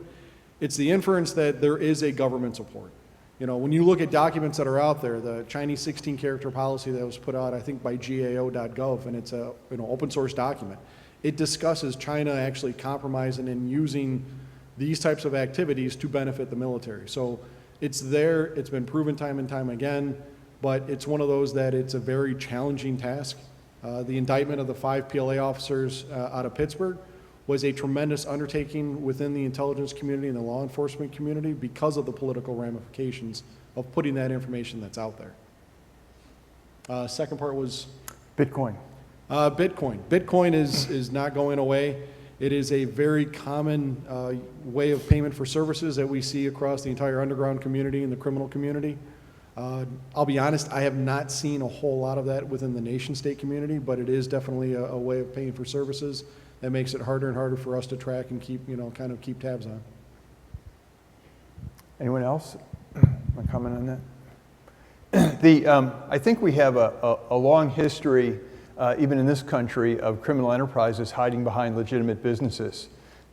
It's the inference that there is a government support. You know, when you look at documents that are out there, the Chinese 16-character policy that was put out, I think, by GAO.gov, and it's a open source document. It discusses China actually compromising and using these types of activities to benefit the military. So it's there, it's been proven time and time again, but it's one of those that it's a very challenging task. The indictment of the 5 PLA officers out of Pittsburgh was a tremendous undertaking within the intelligence community and the law enforcement community because of the political ramifications of putting that information that's out there. Second part was? Bitcoin. Bitcoin. Bitcoin is not going away. It is a very common way of payment for services that we see across the entire underground community and the criminal community. I'll be honest, I have not seen a whole lot of that within the nation-state community, but it is definitely a way of paying for services that makes it harder and harder for us to track and keep, kind of keep tabs on. Anyone else want to comment on that? I think we have a long history, even in this country, of criminal enterprises hiding behind legitimate businesses.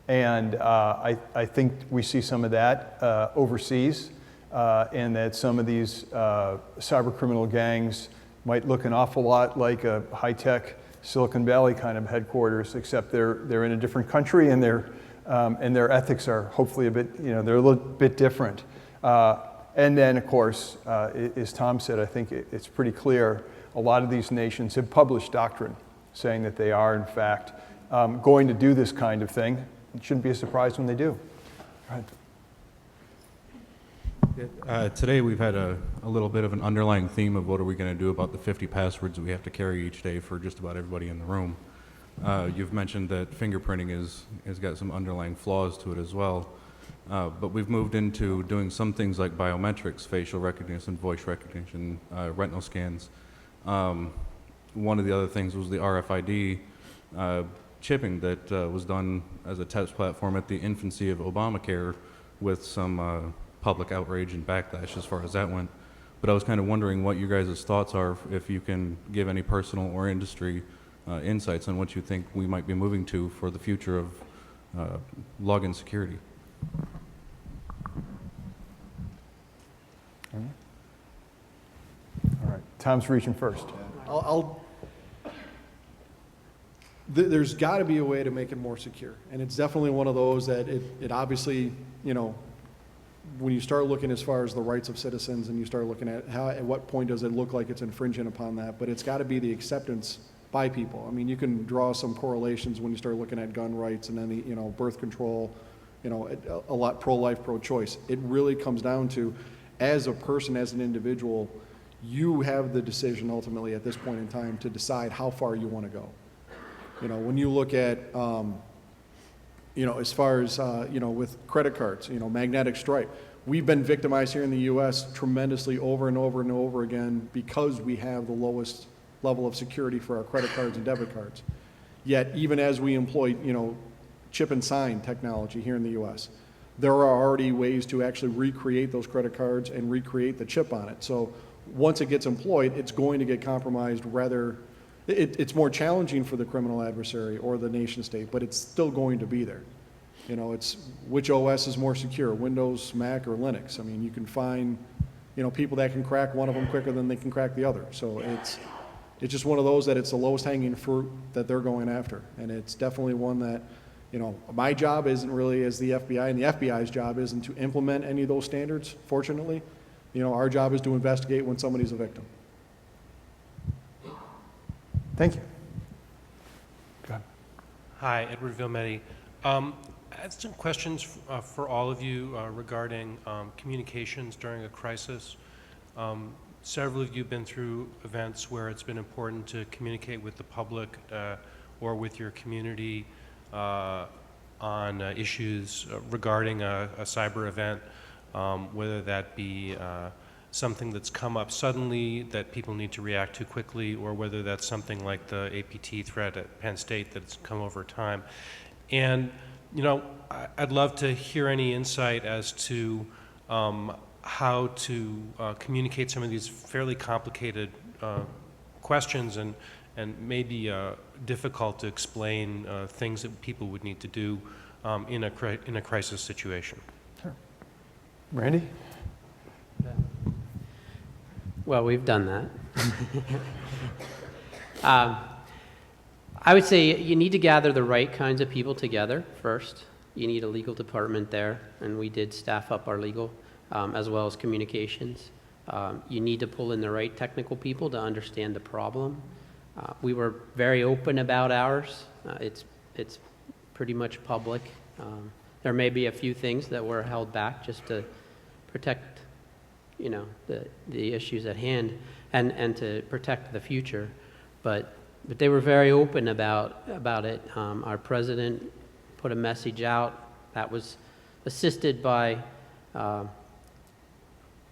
And I think we see some of that overseas, and that some of these cyber criminal gangs might look an awful lot like a high-tech Silicon Valley kind of headquarters, except they're in a different country, and their ethics are hopefully a bit, they're a little bit different. And then, of course, as Tom said, I think it's pretty clear a lot of these nations have published doctrine saying that they are, in fact, going to do this kind of thing. It shouldn't be a surprise when they do. Go ahead. Today we've had a little bit of an underlying theme of what are we going to do about the 50 passwords we have to carry each day for just about everybody in the room. You've mentioned that fingerprinting has got some underlying flaws to it as well, but we've moved into doing some things like biometrics, facial recognition, voice recognition, retinal scans. One of the other things was the RFID. chipping that was done as a test platform at the infancy of Obamacare with some public outrage and backlash as far as that went. But I was kind of wondering what you guys' thoughts are, if you can give any personal or industry insights on what you think we might be moving to for the future of login security. All right, Tom's reaching first. There's got to be a way to make it more secure, and it's definitely one of those that it obviously, you know, when you start looking as far as the rights of citizens and you start looking at how, at what point does it look like it's infringing upon that, but it's got to be the acceptance by people. I mean, you can draw some correlations when you start looking at gun rights and then the, you know, birth control, you know, a lot pro-life, pro-choice. It really comes down to, as a person, as an individual, you have the decision ultimately at this point in time to decide how far you want to go. You know, when you look at, you know, as far as, you know, with credit cards, you know, magnetic stripe, we've been victimized here in the U.S. tremendously over and over and over again because we have the lowest level of security for our credit cards and debit cards. Yet, even as we employ, you know, chip and sign technology here in the U.S., there are already ways to actually recreate those credit cards and recreate the chip on it. So once it gets employed, it's going to get compromised rather. It's more challenging for the criminal adversary or the nation state, but it's still going to be there. You know, it's which OS is more secure, Windows, Mac, or Linux. I mean, you can find, you know, people that can crack one of them quicker than they can crack the other. So it's just one of those that it's the lowest hanging fruit that they're going after. And it's definitely one that, you know, my job isn't really as the FBI, and the FBI's job isn't to implement any of those standards, fortunately. You know, our job is to investigate when somebody's a victim. Thank you. Go ahead. Hi, Edward Vilmetti. I had some questions for all of you regarding communications during a crisis. Several of you have been through events where it's been important to communicate with the public or with your community on issues regarding a cyber event, whether that be something that's come up suddenly that people need to react to quickly, or whether that's something like the APT threat at Penn State that's come over time. And, you know, I'd love to hear any insight as to how to communicate some of these fairly complicated questions and maybe difficult to explain things that people would need to do in a crisis situation. Sure. Randy? Well, we've done that. I would say you need to gather the right kinds of people together first. You need a legal department there, and we did staff up our legal, as well as communications. You need to pull in the right technical people to understand the problem. We were very open about ours. It's pretty much public. There may be a few things that were held back just to protect, you know, the issues at hand and to protect the future, but they were very open about it. Our president put a message out that was assisted by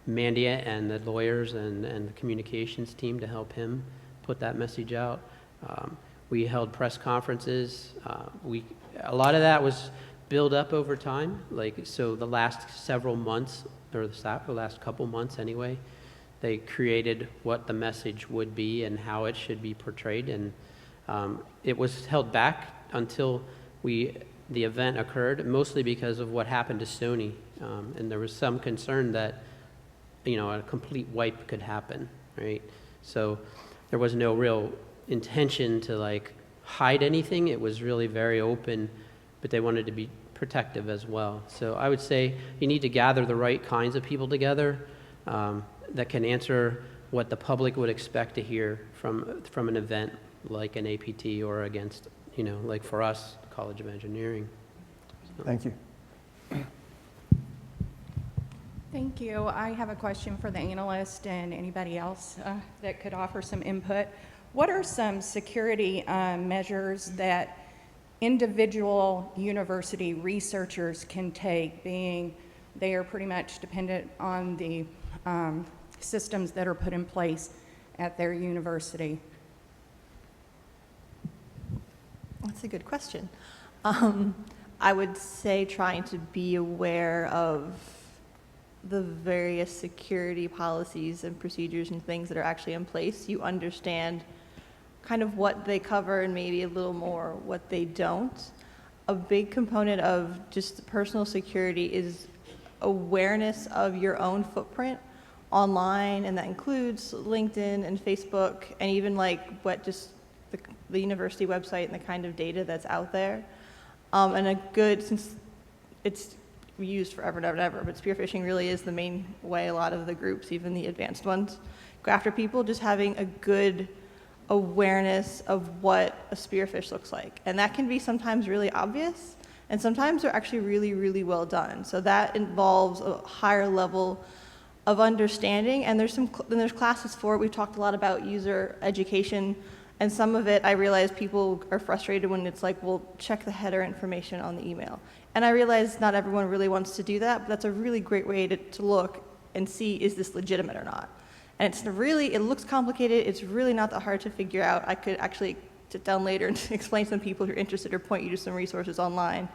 Mandy and the lawyers and the communications team to help him put that message out. We held press conferences. A lot of that was built up over time, so the last several months, or the last couple months anyway, they created what the message would be and how it should be portrayed, and it was held back until the event occurred, mostly because of what happened to Sony, and there was some concern that, you know, a complete wipe could happen, right? So there was no real intention to hide anything. It was really very open, but they wanted to be protective as well. So I would say you need to gather the right kinds of people together that can answer what the public would expect to hear from an event like an APT or against, you know, like for us, College of Engineering. So. Thank you. Thank you. I have a question for the analyst and anybody else that could offer some input. What are some security measures that individual university researchers can take, being they are pretty much dependent on the systems that are put in place at their university? That's That's a good question. I would say trying to be aware of the various security policies and procedures and things that are actually in place. You understand kind of what they cover and maybe a little more what they don't. A big component of just personal security is awareness of your own footprint online, and that includes LinkedIn and Facebook, and even like what just the university website and the kind of data that's out there. And a good, since it's used forever and ever and ever, but spear phishing really is the main way a lot of the groups, even the advanced ones, go after people, just having a good awareness of what a spearfish looks like. And that can be sometimes really obvious, and sometimes they're actually really, really well done. So that involves a higher level of understanding, and there's classes for it. We've talked a lot about user education, and some of it I realize people are frustrated when it's like, well, check the header information on the email. And I realize not everyone really wants to do that, but that's a really great way to look and see, is this legitimate or not? And it looks complicated, it's really not that hard to figure out. I could actually sit down later and explain to some people if you're interested or point you to some resources online.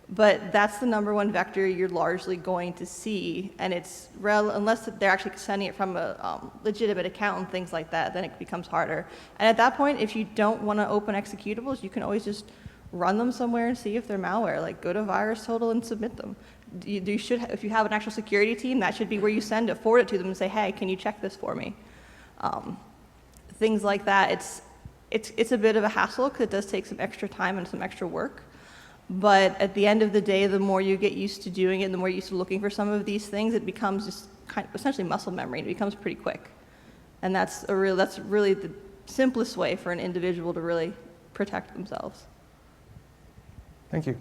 But that's the number one vector you're largely going to see, and unless they're actually sending it from a legitimate account and things like that, then it becomes harder. And at that point, if you don't want to open executables, you can always just run them somewhere and see if they're malware. Like, go to VirusTotal and submit them. If you have an actual security team, that should be where you send it, forward it to them and say, hey, can you check this for me? Things like that. It's a bit of a hassle because it does take some extra time and some extra work. But at the end of the day, the more you get used to doing it, and the more you're used to looking for some of these things, it becomes just kind of essentially muscle memory. It becomes pretty quick. And that's really the simplest way for an individual to really protect themselves. Thank you.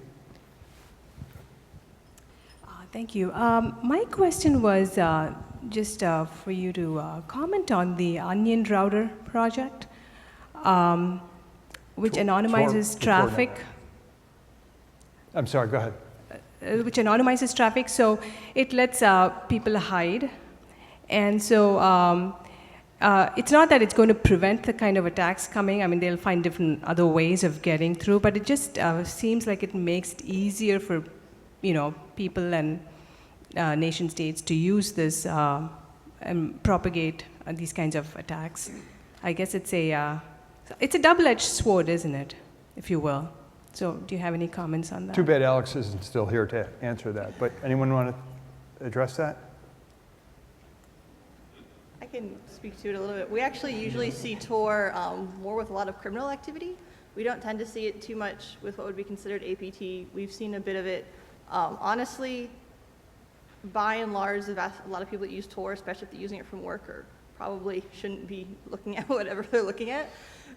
Thank you. My question was just for you to comment on the Onion Router project, which anonymizes traffic. I'm sorry, go ahead. Which anonymizes traffic, so it lets people hide. And so it's not that it's going to prevent the kind of attacks coming. I mean, they'll find different other ways of getting through, but it just seems like it makes it easier for people and nation states to use this and propagate these kinds of attacks. I guess it's a double-edged sword, isn't it, if you will? So do you have any comments on that? Too bad Alex isn't still here to answer that, but anyone want to address that? I can speak to it a little bit. We actually usually see Tor more with a lot of criminal activity. We don't tend to see it too much with what would be considered APT. We've seen a bit of it. Honestly, by and large, a lot of people that use Tor, especially if they're using it from work, probably shouldn't be looking at whatever they're looking at.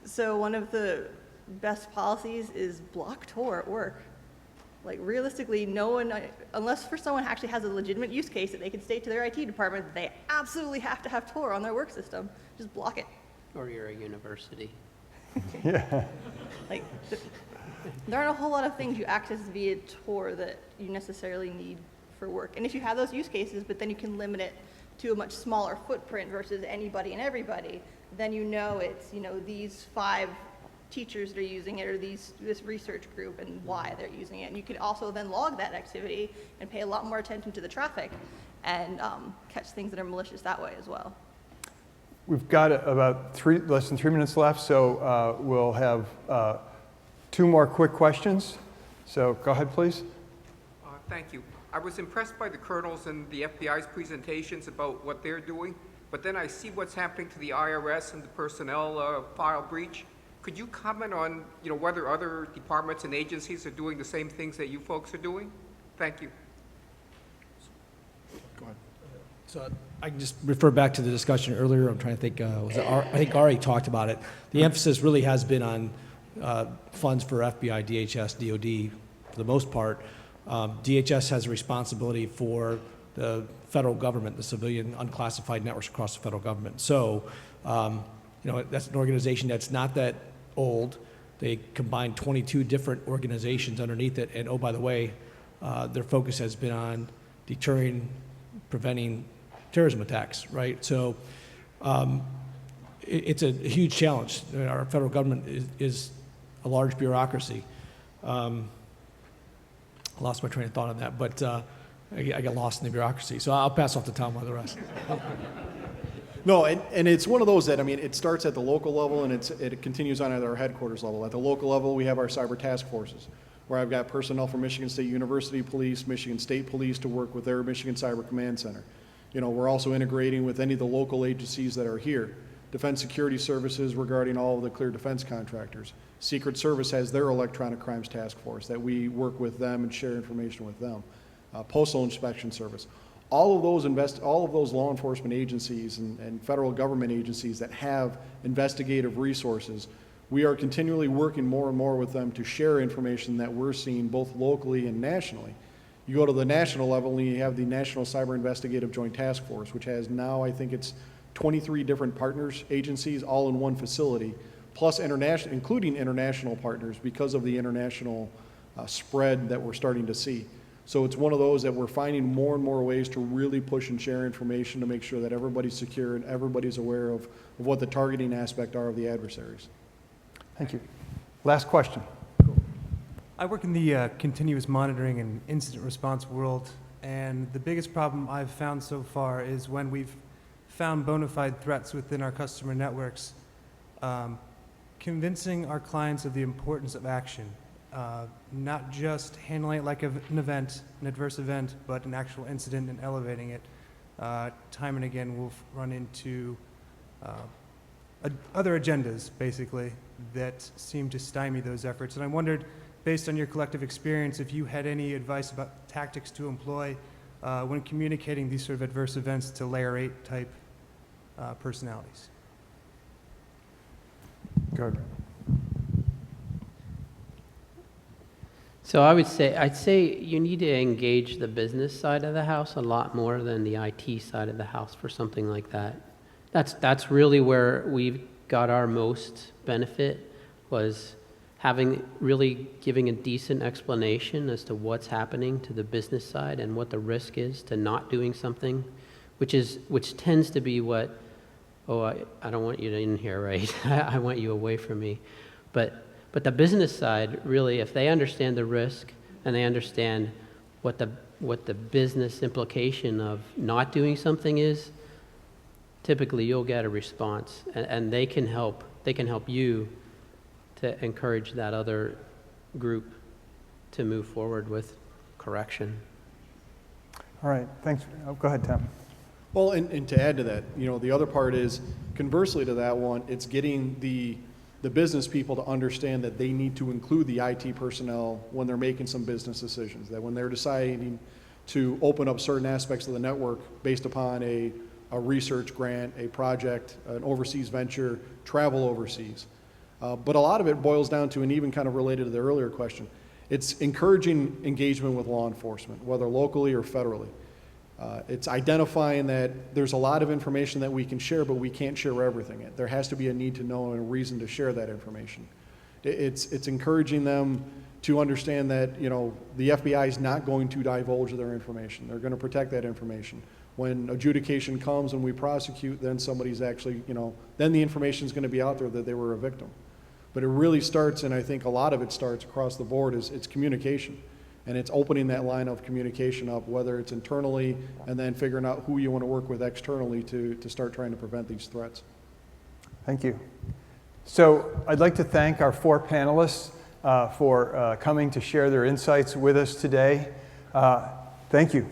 So one of the best policies is block Tor at work. Like, realistically, no one, unless for someone actually has a legitimate use case that they can state to their IT department that they absolutely have to have Tor on their work system, just block it. Or you're a university. Yeah. Like, there aren't a whole lot of things you access via Tor that you necessarily need for work. And if you have those use cases, but then you can limit it to a much smaller footprint versus anybody and everybody, then it's, these 5 teachers that are using it, or this research group, and why they're using it. And you could also then log that activity and pay a lot more attention to the traffic and catch things that are malicious that way as well. We've got about less than 3 minutes left, so we'll have 2 more quick questions. So go ahead, please. Thank you. I was impressed by the colonels and the FBI's presentations about what they're doing, but then I see what's happening to the IRS and the personnel file breach. Could you comment on, whether other departments and agencies are doing the same things that you folks are doing? Thank you. Go ahead. So I can just refer back to the discussion earlier. I'm trying to think, I think Ari talked about it. The emphasis really has been on funds for FBI, DHS, DOD for the most part. DHS has a responsibility for the federal government, the civilian unclassified networks across the federal government. So, that's an organization that's not that old. They combine 22 different organizations underneath it. And oh, by the way, their focus has been on deterring, preventing terrorism attacks, right? So it's a huge challenge. Our federal government is a large bureaucracy. I lost my train of thought on that, but I got lost in the bureaucracy. So I'll pass off to Tom on the rest. No, and it's one of those that, I mean, it starts at the local level and it continues on at our headquarters level. At the local level, we have our cyber task forces, where I've got personnel from Michigan State University Police, Michigan State Police to work with their Michigan Cyber Command Center. You know, we're also integrating with any of the local agencies that are here. Defense Security Services regarding all of the clear defense contractors. Secret Service has their electronic crimes task force that we work with them and share information with them. Postal Inspection Service. All of those law enforcement agencies and federal government agencies that have investigative resources, we are continually working more and more with them to share information that we're seeing both locally and nationally. You go to the national level and you have the National Cyber Investigative Joint Task Force, which has now, I think it's 23 different partners, agencies, all in one facility, plus international, including international partners because of the international spread that we're starting to see. So it's one of those that we're finding more and more ways to really push and share information to make sure that everybody's secure and everybody's aware of what the targeting aspect are of the adversaries. Thank you. Last question. I work in the continuous monitoring and incident response world, and the biggest problem I've found so far is when we've found bona fide threats within our customer networks, convincing our clients of the importance of action. Not just handling it like an event, an adverse event, but an actual incident and elevating it. Time and again, we'll run into other agendas, basically, that seem to stymie those efforts. And I wondered, based on your collective experience, if you had any advice about tactics to employ when communicating these sort of adverse events to Layer 8 type personalities. Go ahead. So I'd say you need to engage the business side of the house a lot more than the IT side of the house for something like that. That's really where we've got our most benefit, was giving a decent explanation as to what's happening to the business side and what the risk is to not doing something, which tends to be what, I don't want you in here, right? I want you away from me. But the business side, really, if they understand the risk and they understand what the business implication of not doing something is, typically you'll get a response, and they can help you to encourage that other group to move forward with correction. All right, thanks. Oh, go ahead, Tom. Well, and to add to that, you know, the other part is, conversely to that one, it's getting the business people to understand that they need to include the IT personnel when they're making some business decisions, that when they're deciding to open up certain aspects of the network based upon a research grant, a project, an overseas venture, travel overseas. But a lot of it boils down to, and even kind of related to the earlier question, it's encouraging engagement with law enforcement, whether locally or federally. It's identifying that there's a lot of information that we can share, but we can't share everything. There has to be a need to know and a reason to share that information. It's encouraging them to understand that, you know, the FBI is not going to divulge their information. They're going to protect that information. When adjudication comes and we prosecute, then somebody's actually, you know, then the information is going to be out there that they were a victim. But it really starts, and I think a lot of it starts across the board, is it's communication. And it's opening that line of communication up, whether it's internally and then figuring out who you want to work with externally to start trying to prevent these threats. Thank you. So I'd like to thank our 4 panelists for coming to share their insights with us today. Thank you.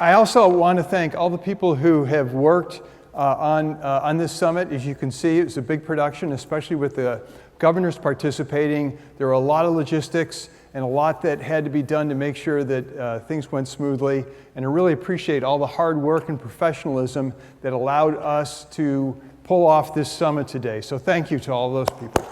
I also want to thank all the people who have worked on this summit. As you can see, it's a big production, especially with the governors participating. There were a lot of logistics and a lot that had to be done to make sure that things went smoothly. And I really appreciate all the hard work and professionalism that allowed us to pull off this summit today. So thank you to all those people.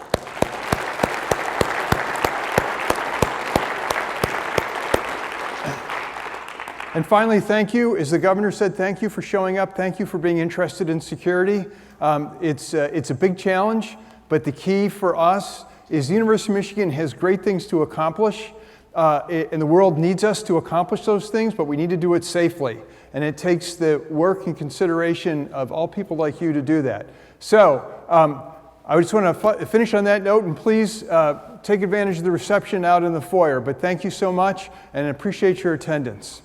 And finally, thank you. As the governor said, thank you for showing up. Thank you for being interested in security. It's a big challenge, but the key for us is the University of Michigan has great things to accomplish, and the world needs us to accomplish those things, but we need to do it safely. and it takes the work and consideration of all people like you to do that. So I just want to finish on that note, and please take advantage of the reception out in the foyer. But thank you so much, and I appreciate your attendance.